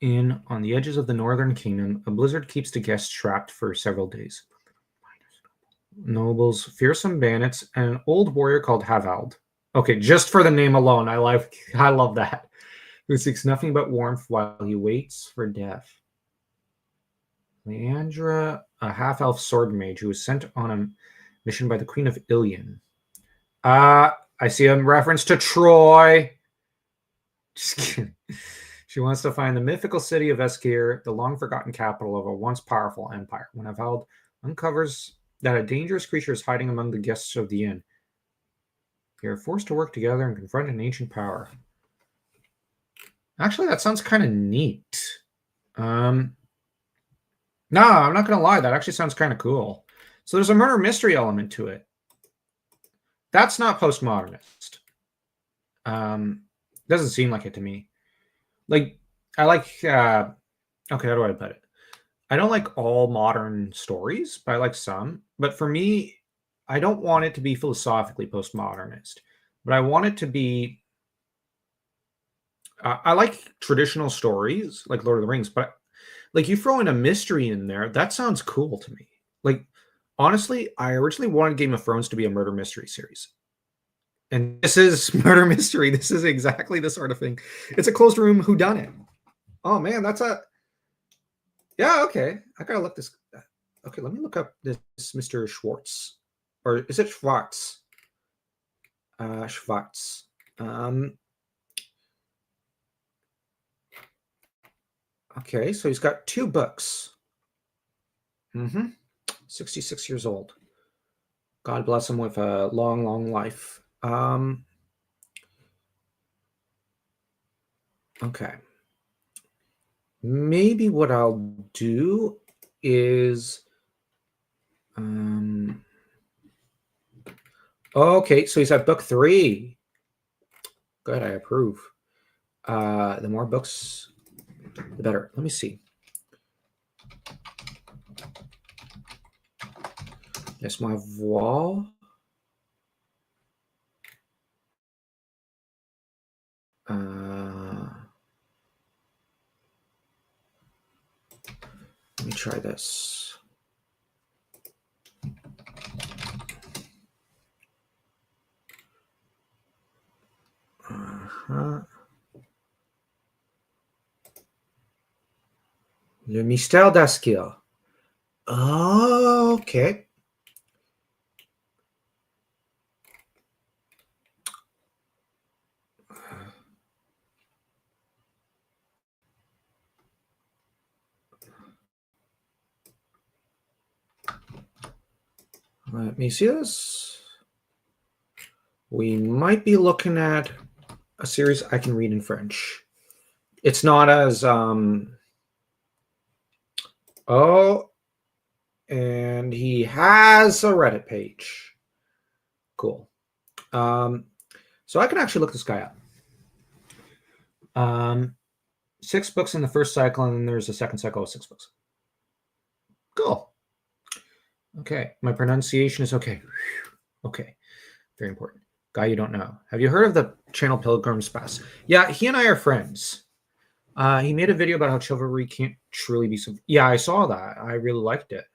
Speaker 1: inn on the edges of the northern kingdom, a blizzard keeps the guests trapped for several days. Nobles, fearsome bandits, and an old warrior called Havald. Okay, just for the name alone, I love that. Who seeks nothing but warmth while he waits for death. Leandra, a half-elf sword mage who was sent on a mission by the Queen of Ilion. I see a reference to Troy. Just kidding. She wants to find the mythical city of Eskir, the long-forgotten capital of a once powerful empire. When Havald uncovers that a dangerous creature is hiding among the guests of the inn, they are forced to work together and confront an ancient power. Actually, that sounds kind of neat. No, I'm not going to lie. That actually sounds kind of cool. So there's a murder mystery element to it. That's not postmodernist. Doesn't seem like it to me. Like, I like, okay, how do I put it? I don't like all modern stories, but I like some. But for me, I don't want it to be philosophically postmodernist, but I want it to be. I like traditional stories like Lord of the Rings, but like you throw in a mystery in there, that sounds cool to me. Like, honestly, I originally wanted Game of Thrones to be a murder mystery series. And this is murder mystery. This is exactly the sort of thing. It's a closed room whodunit. Oh man, that's a yeah. Okay, I gotta look this. Okay, let me look up this Mr. Schwartz, or is it Schwartz? Schwartz. Okay, so he's got 2 books. 66 years old. God bless him with a long, long life. Okay. Maybe what I'll do is okay, so he's at book 3. Good, I approve. The more books, the better. Let me see. Laisse-moi voir. Let me try this. Le mystère d'Askil. Oh, okay. Let me see this. We might be looking at a series I can read in French. It's not as and he has a Reddit page. Cool. So I can actually look this guy up. 6 books in the first cycle, and then there's a second cycle of 6 books. Cool. Okay, my pronunciation is okay. Okay, very important. Guy you don't know. Have you heard of the channel Pilgrim's Pass? Yeah, he and I are friends. He made a video about how chivalry can't truly be some. Yeah, I saw that. I really liked it.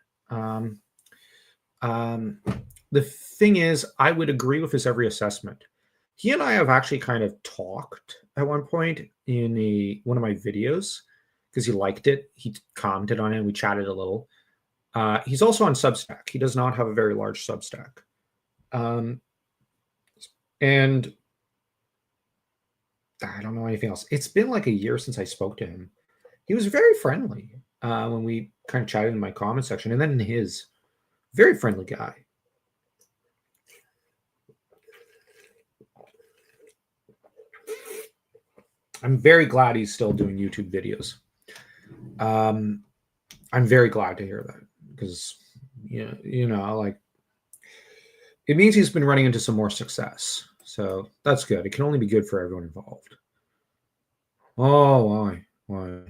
Speaker 1: The thing is, I would agree with his every assessment. He and I have actually kind of talked at one point in one of my videos because he liked it. He commented on it. And we chatted a little. He's also on Substack. He does not have a very large Substack. And I don't know anything else. It's been like a year since I spoke to him. He was very friendly when we kind of chatted in my comment section, and then in his. Very friendly guy. I'm very glad he's still doing YouTube videos. I'm very glad to hear that because you know, like it means he's been running into some more success. So that's good. It can only be good for everyone involved. Oh, why?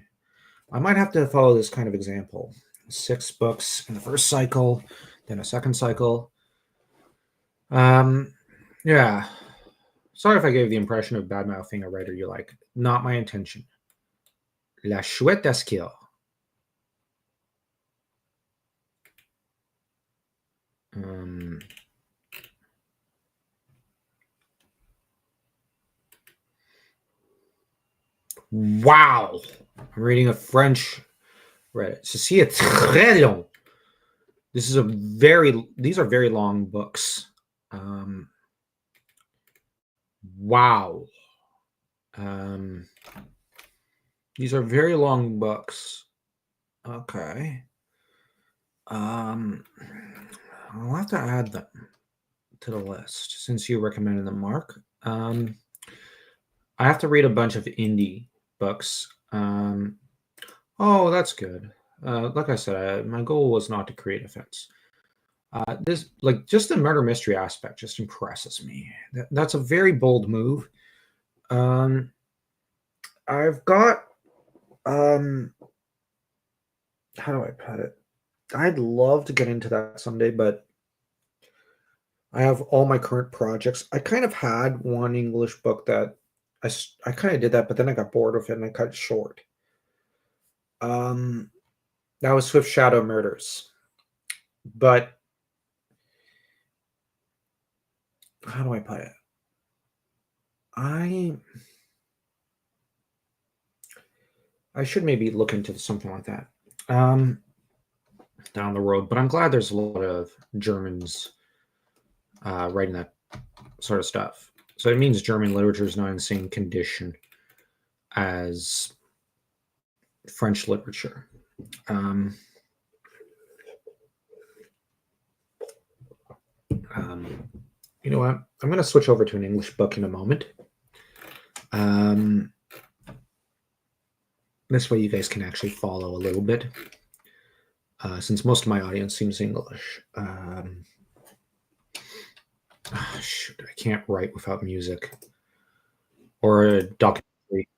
Speaker 1: I might have to follow this kind of example. 6 books in the first cycle, then a second cycle. Yeah. Sorry if I gave the impression of bad mouthing a writer you like. Not my intention. La Chouette d'Esquil. Wow. I'm reading a French Reddit. Ceci est très long. These are very long books. Wow. These are very long books. Okay. I'll have to add them to the list since you recommended them, Mark. I have to read a bunch of indie books. Oh, that's good. Like I said, my goal was not to create offense. This, like, just the murder mystery aspect just impresses me. That's a very bold move. I've got, how do I put it? I'd love to get into that someday, but I have all my current projects. I kind of had one English book that I kind of did that, but then I got bored of it and I cut it short. That was Swift Shadow Murders. But how do I put it? I should maybe look into something like that down the road. But I'm glad there's a lot of Germans writing that sort of stuff. So it means German literature is not in the same condition as French literature. You know what? I'm going to switch over to an English book in a moment. This way you guys can actually follow a little bit, since most of my audience seems English. Shoot, I can't write without music or a documentary.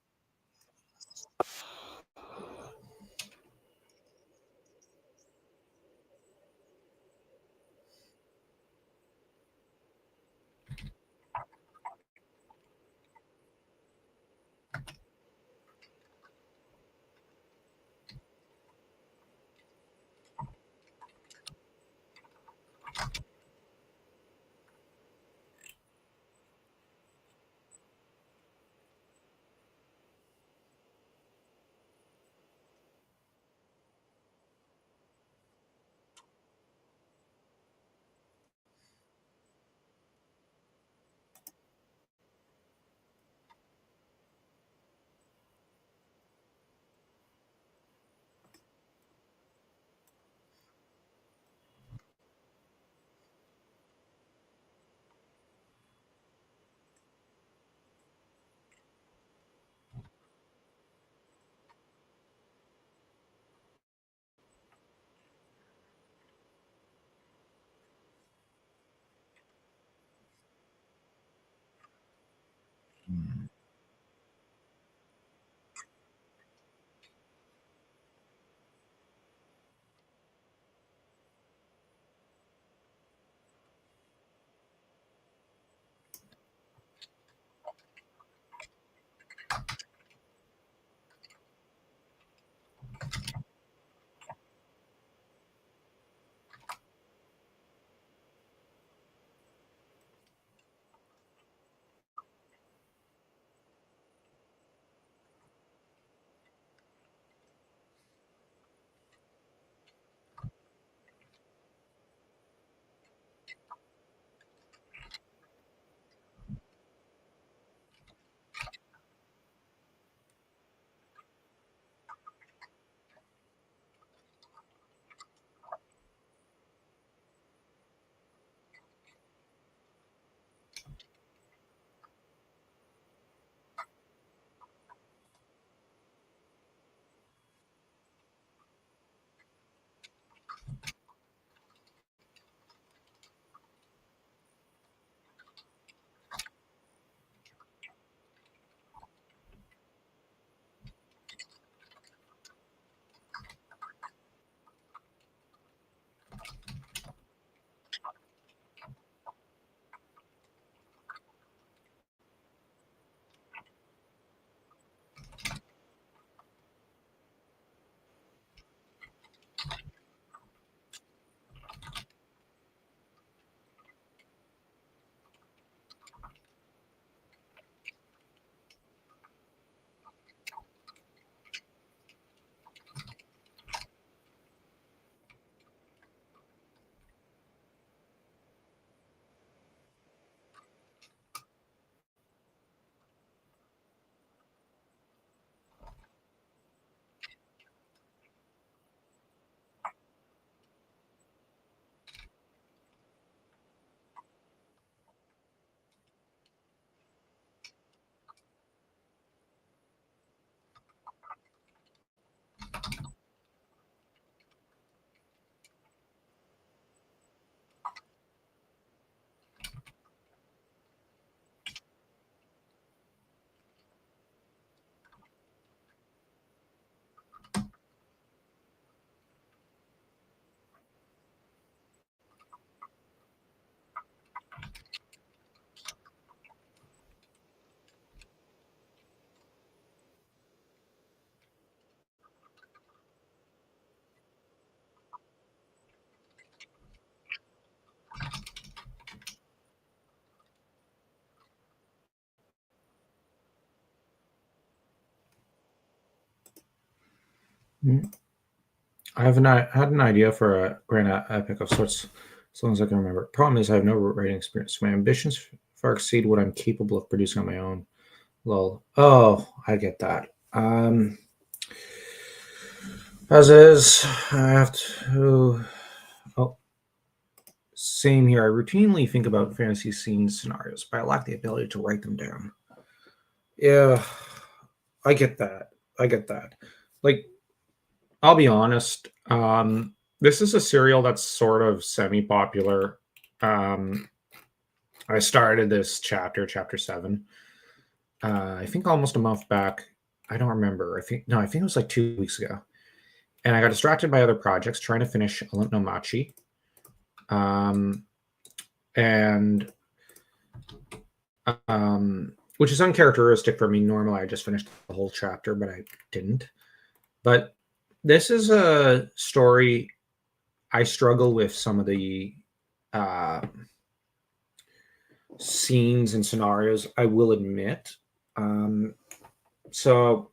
Speaker 1: Mm. I had an idea for a grand epic of sorts, as long as I can remember. Problem is, I have no writing experience. My ambitions far exceed what I'm capable of producing on my own. Lol. Oh, I get that. As it is, I have to. Oh, same here. I routinely think about fantasy scene scenarios, but I lack the ability to write them down. Yeah, I get that. I get that. Like, I'll be honest. This is a serial that's sort of semi-popular. Um, I started this chapter 7. I think almost a month back. I don't remember. I think it was like 2 weeks ago. And I got distracted by other projects trying to finish Alent no Machi. Um, and which is uncharacteristic for me. Normally, I just finished the whole chapter, but I didn't. But this is a story I struggle with some of the uh, scenes and scenarios, I will admit. So,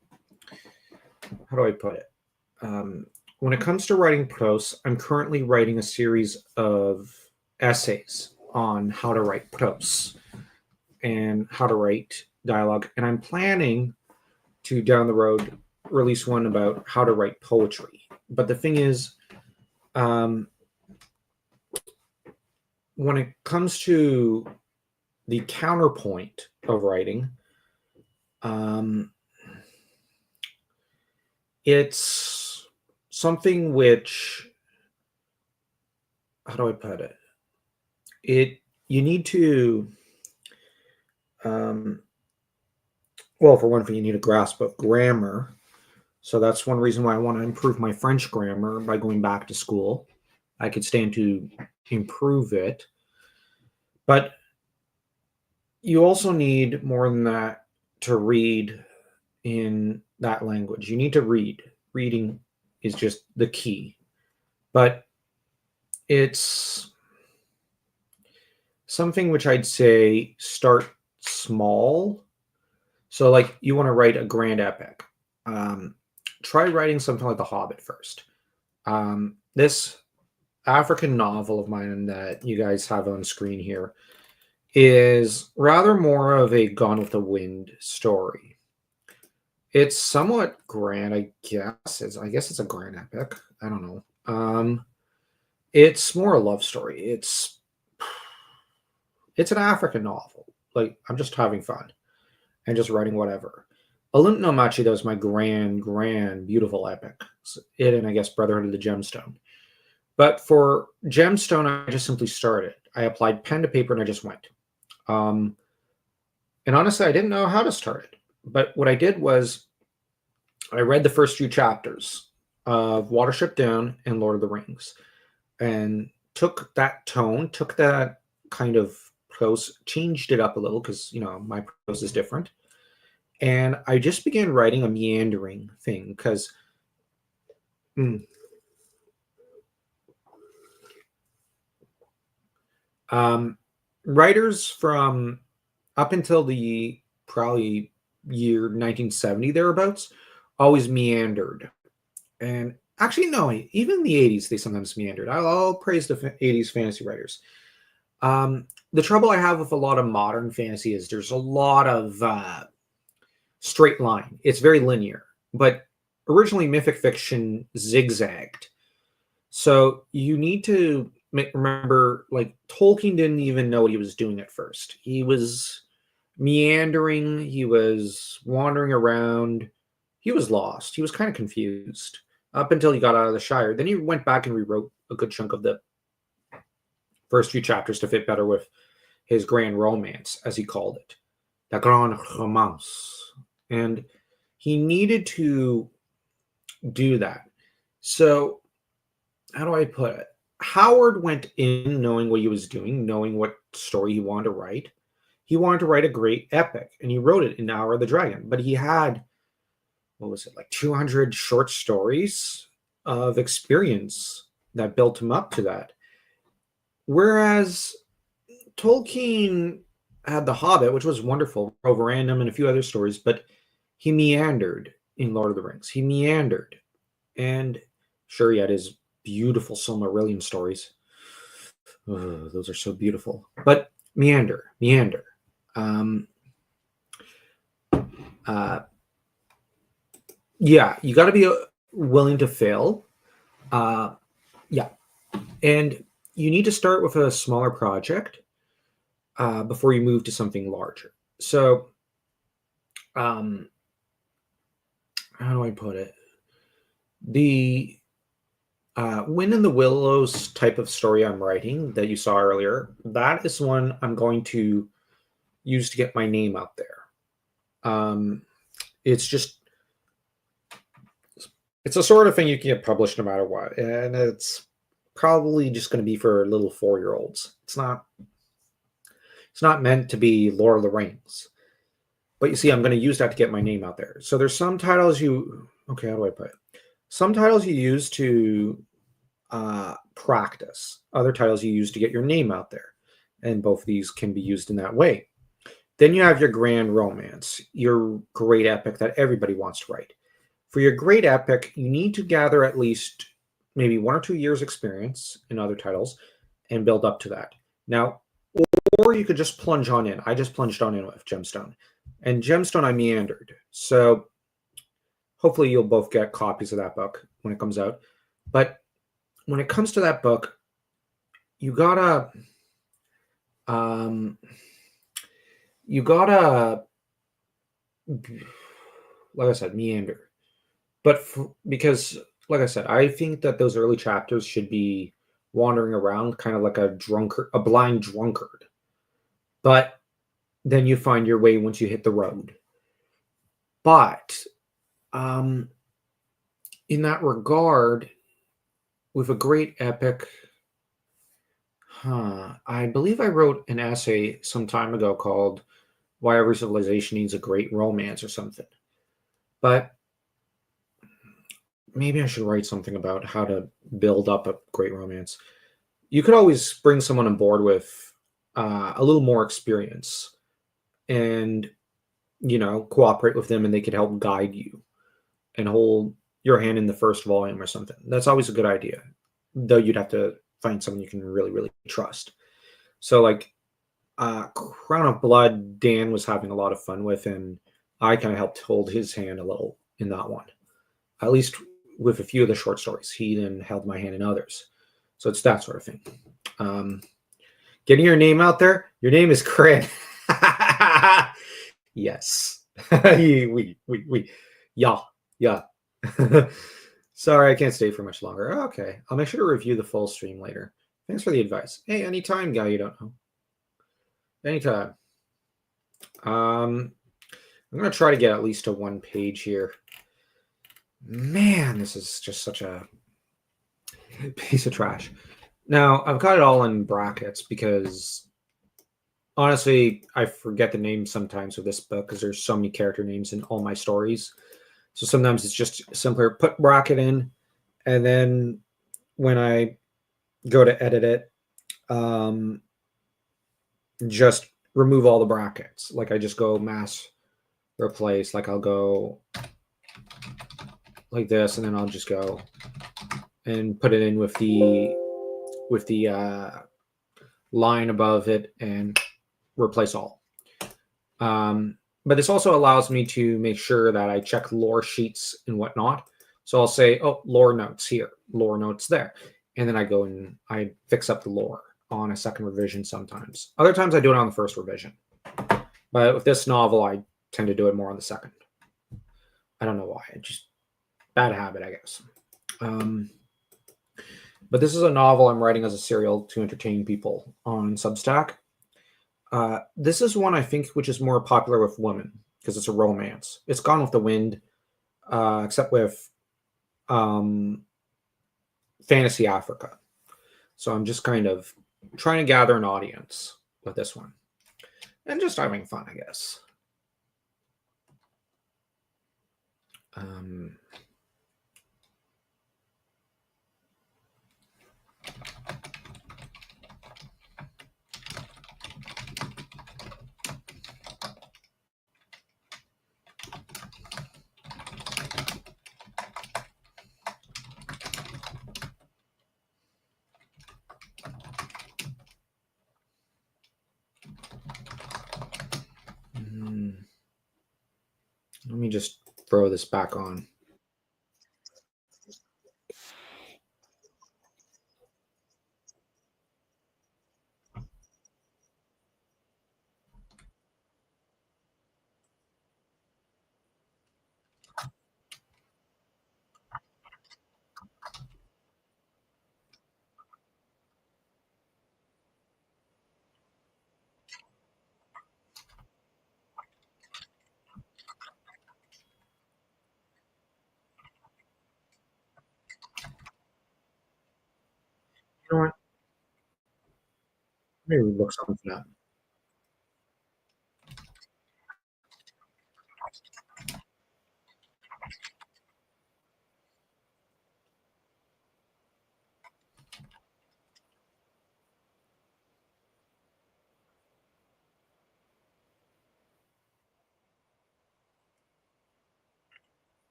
Speaker 1: how do I put it? When it comes to writing prose, I'm currently writing a series of essays on how to write prose and how to write dialogue. And I'm planning to, down the road, release one about how to write poetry. But the thing is, when it comes to the counterpoint of writing, it's something which, how do I put it? You need to, well, for one thing, you need a grasp of grammar. So that's one reason why I want to improve my French grammar by going back to school. I could stand to improve it. But you also need more than that to read in that language. You need to read. Reading is just the key. But it's something which I'd say start small. So, like, you want to write a grand epic. Try writing something like The Hobbit first. This African novel of mine that you guys have on screen here is rather more of a Gone with the Wind story. It's somewhat grand, I guess. I guess it's a grand epic. I don't know. It's more a love story. It's an African novel. Like, I'm just having fun and just writing whatever. Olymp no Machi, though, is my grand, beautiful epic. It and I guess Brotherhood of the Gemstone. But for Gemstone, I just simply started. I applied pen to paper and I just went. And honestly, I didn't know how to start it. But what I did was I read the first few chapters of Watership Down and Lord of the Rings and took that tone, took that kind of prose, changed it up a little because, my prose is different. And I just began writing a meandering thing because writers from up until the probably year 1970 thereabouts always meandered. And actually, no, even in the 80s, they sometimes meandered. I'll praise the 80s fantasy writers. The trouble I have with a lot of modern fantasy is there's a lot of straight line. It's very linear. But originally, mythic fiction zigzagged. So you need to remember, like, Tolkien didn't even know what he was doing at first. He was meandering. He was wandering around. He was lost. He was kind of confused up until he got out of the Shire. Then he went back and rewrote a good chunk of the first few chapters to fit better with his grand romance, as he called it, the grand romance. And he needed to do that. So, how do I put it? Howard went in knowing what he was doing, knowing what story he wanted to write. He wanted to write a great epic, and he wrote it in Hour of the Dragon. But he had, what was it, like 200 short stories of experience that built him up to that. Whereas Tolkien had The Hobbit, which was wonderful, Roverandom and a few other stories, but he meandered in Lord of the Rings. He meandered. And sure, yeah, it is beautiful Silmarillion stories. Oh, those are so beautiful. But meander. Um, uh, yeah, you got to be willing to fail. Uh, yeah, and you need to start with a smaller project before you move to something larger. So, um, how do I put it? The Wind in the Willows type of story I'm writing that you saw earlier, that is one I'm going to use to get my name out there. It's just it's a sort of thing you can get published no matter what, and it's probably just going to be for little 4-year olds. It's not meant to be Lord of the Rings. But you see, I'm going to use that to get my name out there. So there's some titles you okay, how do I put it? Some titles you use to practice. Other titles you use to get your name out there, and both of these can be used in that way. Then you have your grand romance, your great epic that everybody wants to write. For your great epic, you need to gather at least maybe 1 or 2 years experience in other titles and build up to that. Now, or you could just plunge on in. I just plunged on in with Gemstone. And Gemstone, I meandered. So hopefully you'll both get copies of that book when it comes out. But when it comes to that book, you gotta you gotta like I said, meander. But because like I said, I think that those early chapters should be wandering around kind of like a blind drunkard. But then you find your way once you hit the road. But in that regard, with a great epic, I believe I wrote an essay some time ago called Why Every Civilization Needs a Great Romance or something. But maybe I should write something about how to build up a great romance. You could always bring someone on board with a little more experience and, cooperate with them and they could help guide you and hold your hand in the first volume or something. That's always a good idea, though you'd have to find someone you can really, really trust. So, like, Crown of Blood, Dan was having a lot of fun with, and I kind of helped hold his hand a little in that one, at least with a few of the short stories. He then held my hand in others. So it's that sort of thing. Getting your name out there. Your name is Craig. Yes. Yeah. Sorry, I can't stay for much longer. Okay, I'll make sure to review the full stream later. Thanks for the advice. Hey, anytime, guy you don't know. Anytime. I'm gonna try to get at least to 1 page here. Man, this is just such a piece of trash. Now, I've got it all in brackets because honestly, I forget the names sometimes of this book because there's so many character names in all my stories. So sometimes it's just simpler, put bracket in, and then when I go to edit it, just remove all the brackets. Like I just go mass replace, like I'll go like this, and then I'll just go and put it in with the line above it and replace all. But this also allows me to make sure that I check lore sheets and whatnot. So I'll say, oh, lore notes here, lore notes there. And then I go and I fix up the lore on a second revision sometimes. Other times I do it on the first revision. But with this novel, I tend to do it more on the second. I don't know why. It's just bad habit, I guess. But this is a novel I'm writing as a serial to entertain people on Substack. This is one I think which is more popular with women because it's a romance. It's Gone with the Wind, except with Fantasy Africa. So I'm just kind of trying to gather an audience with this one and just having fun, I guess. Let me just throw this back on. You know what? Maybe look something up.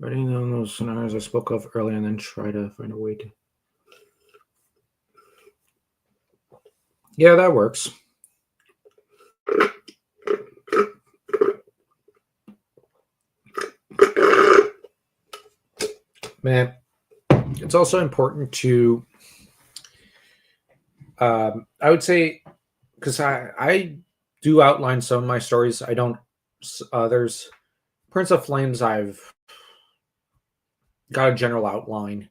Speaker 1: Writing down those scenarios I spoke of earlier and then try to find a way to. Yeah, that works. Man, it's also important to, I would say, because I do outline some of my stories. I don't. There's Prince of Flames. I've got a general outline.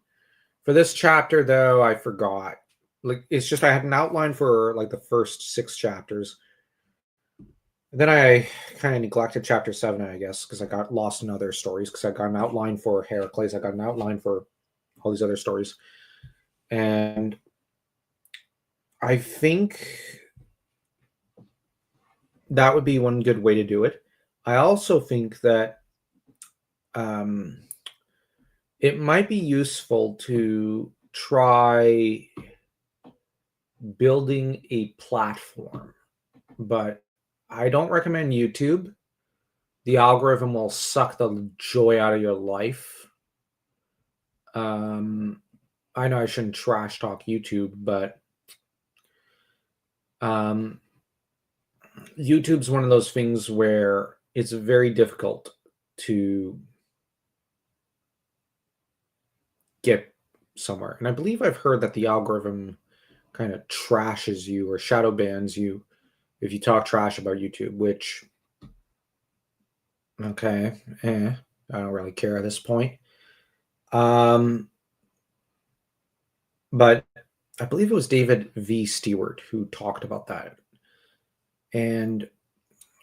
Speaker 1: For this chapter, though, I forgot. Like, it's just I had an outline for like the first 6 chapters. And then I kind of neglected chapter 7, I guess, because I got lost in other stories. Because I got an outline for Heracles, I got an outline for all these other stories, and I think that would be one good way to do it. I also think that um, it might be useful to try building a platform, but I don't recommend YouTube. The algorithm will suck the joy out of your life. I know I shouldn't trash talk YouTube, but um, YouTube's one of those things where it's very difficult to get somewhere. And I believe I've heard that the algorithm kind of trashes you or shadow bans you if you talk trash about YouTube, which, okay, I don't really care at this point. But I believe it was David V. Stewart who talked about that. And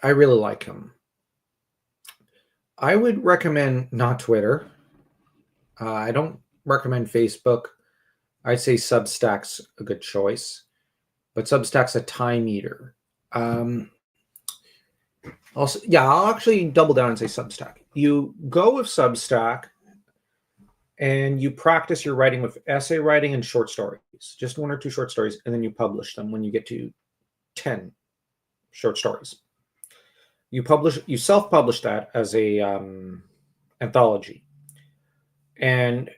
Speaker 1: I really like him. I would recommend not Twitter. I don't recommend Facebook. I'd say Substack's a good choice, but Substack's a time eater. Also, yeah, I'll actually double down and say Substack. You go with Substack and you practice your writing with essay writing and short stories, just 1 or 2 short stories, and then you publish them when you get to 10 short stories. You self-publish that as a anthology. And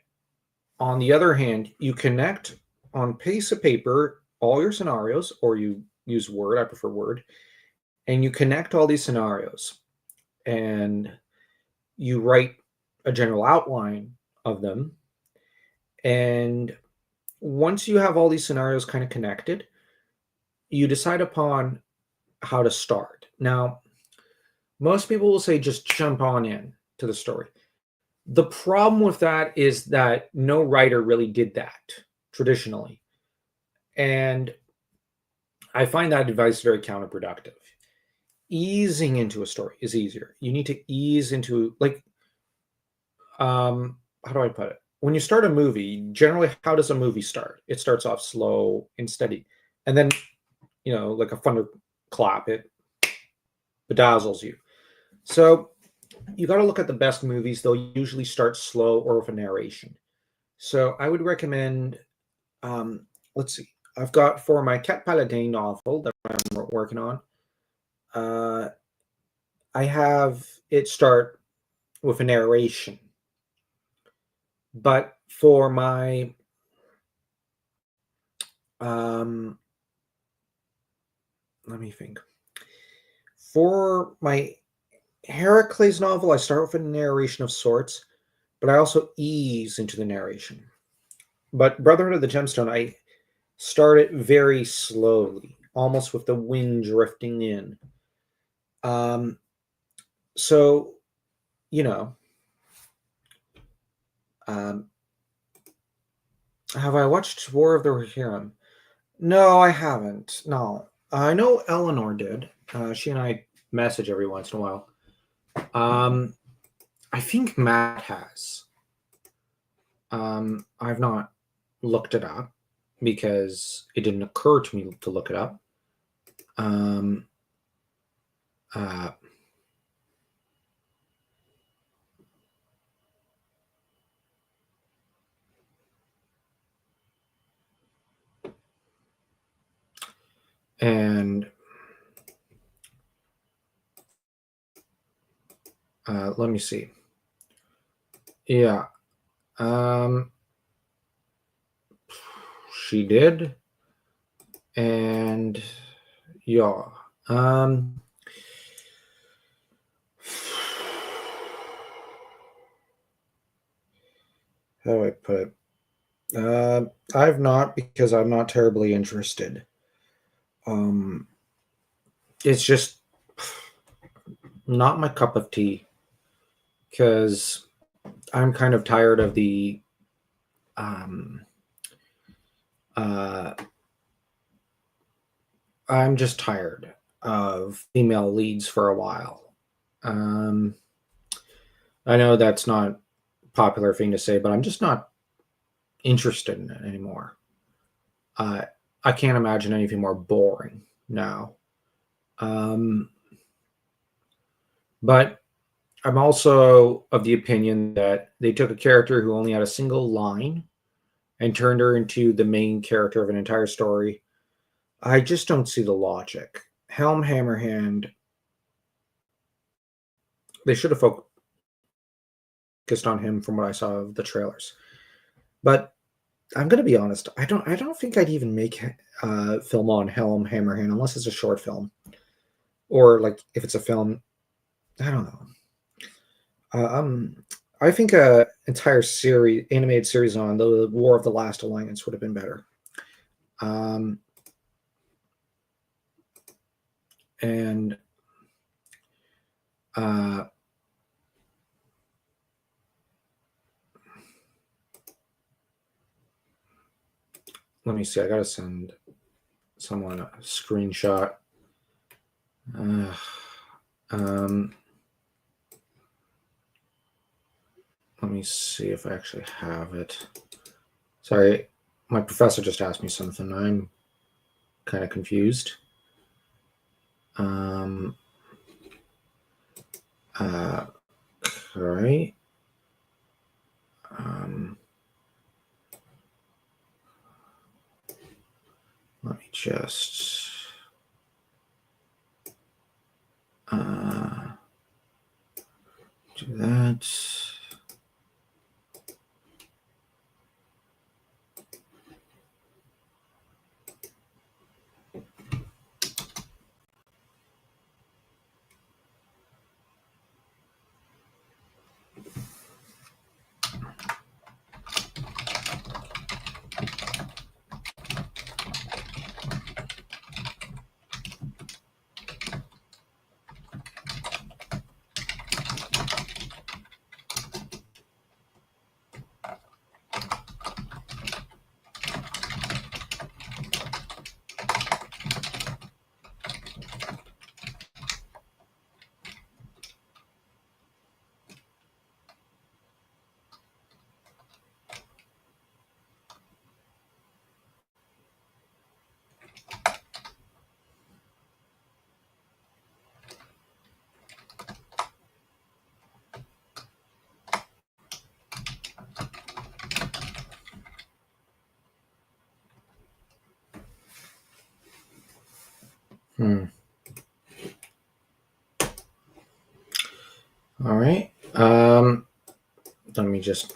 Speaker 1: on the other hand, you connect on piece of paper all your scenarios, or you use Word, I prefer Word, and you connect all these scenarios and you write a general outline of them. And once you have all these scenarios kind of connected, you decide upon how to start. Now, most people will say just jump on in to the story. The problem with that is that no writer really did that traditionally. And I find that advice very counterproductive. Easing into a story is easier. You need to ease into, like, how do I put it? When you start a movie, generally, how does a movie start? It starts off slow and steady. And then, like a thunderclap, it bedazzles you. So you got to look at the best movies. They'll usually start slow or with a narration. So I would recommend, let's see, I've got for my Cat Paladin novel that I'm working on, I have it start with a narration. But for my let me think. For my Heracles novel, I start with a narration of sorts, but I also ease into the narration. But Brotherhood of the Gemstone, I start it very slowly, almost with the wind drifting in. So, have I watched War of the Rohirrim? No, I haven't. No. I know Eleanor did. She and I message every once in a while. I think Matt has. I've not looked it up because it didn't occur to me to look it up. And let me see. Yeah. She did. And yeah. How do I put it? I've not, because I'm not terribly interested. it's just not my cup of tea because I'm kind of tired of the um, uh, I'm just tired of female leads for a while. Um, I know that's not a popular thing to say, but I'm just not interested in it anymore. Uh, I can't imagine anything more boring now. Um, but I'm also of the opinion that they took a character who only had a single line and turned her into the main character of an entire story. I just don't see the logic. Helm Hammerhand, they should have focused on him from what I saw of the trailers. But I'm gonna be honest. I don't think I'd even make a film on Helm Hammerhand unless it's a short film, or like if it's a film. I don't know. Uh, um, I think a entire series, animated series on the War of the Last Alliance would have been better. Um, and uh, let me see. I gotta send someone a screenshot. Uh, um, let me see if I actually have it. Sorry, my professor just asked me something. I'm kind of confused. Um, uh, right. Um, let me just. Do that. Hmm. All right. Let me just.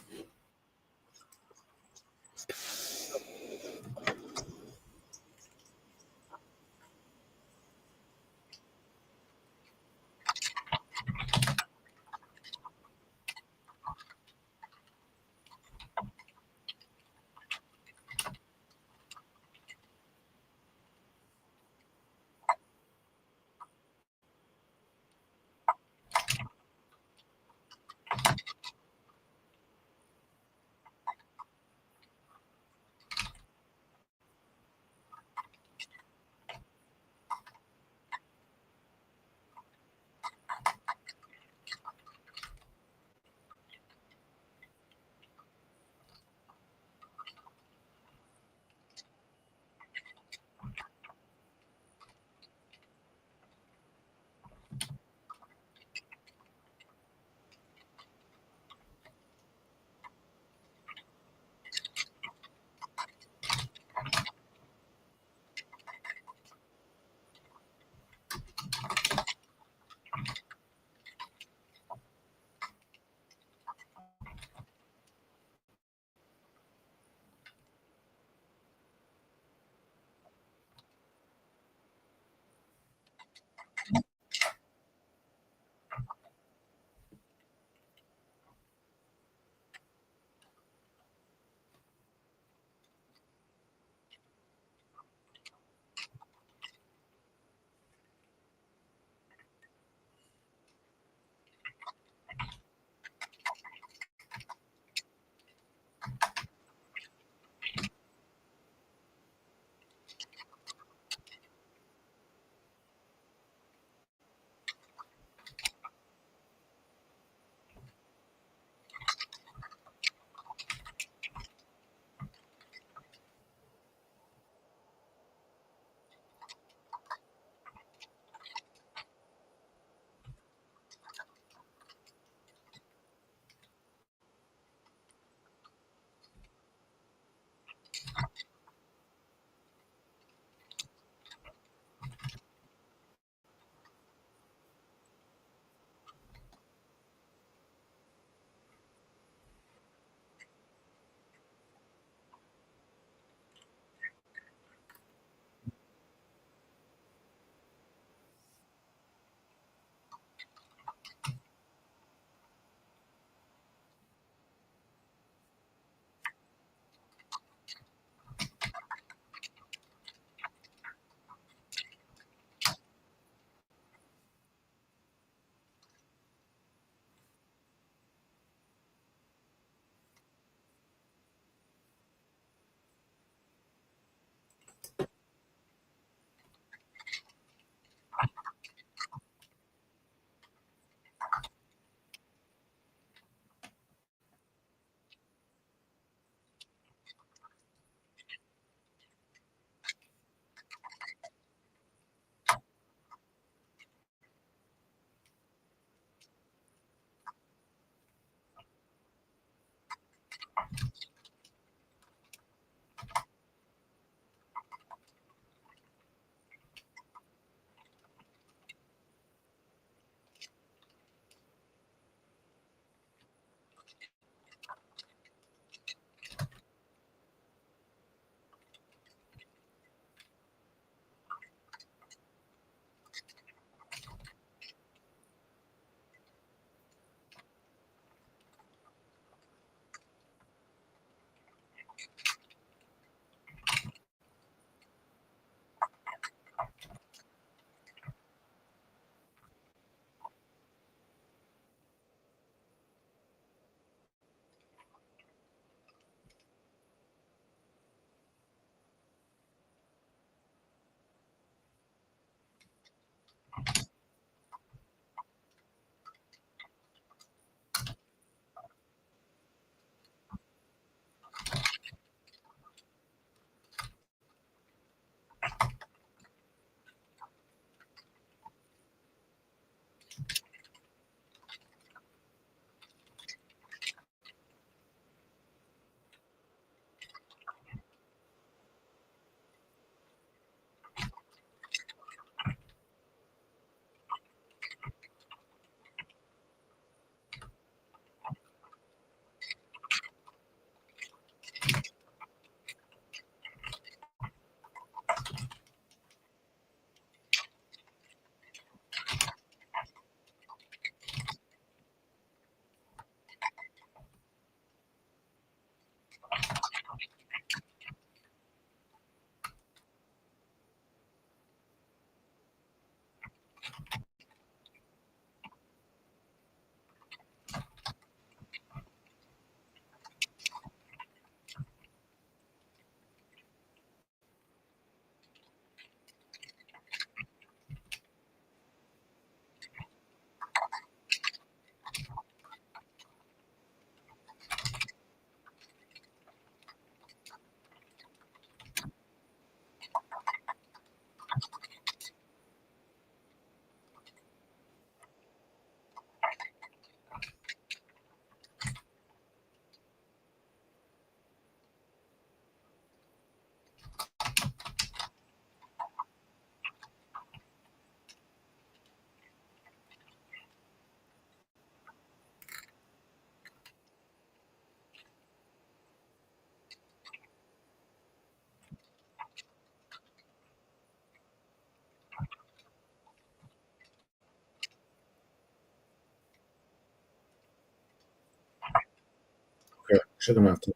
Speaker 1: Actually, gonna have to.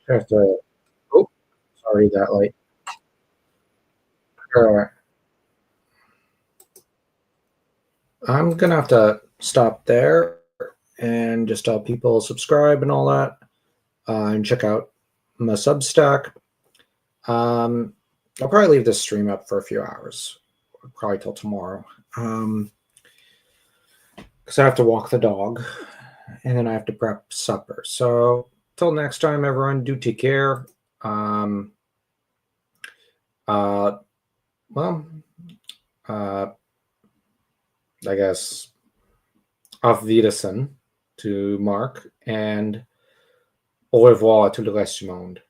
Speaker 1: I have to. Oh, sorry, that light. All right. I'm gonna have to stop there and just tell people subscribe and all that, and check out my Substack. Um, I'll probably leave this stream up for a few hours, probably till tomorrow, because I have to walk the dog and then I have to prep supper. So till next time, everyone, do take care. Um, uh, well, uh, I guess auf Wiedersehen to Mark and au revoir to the rest du monde.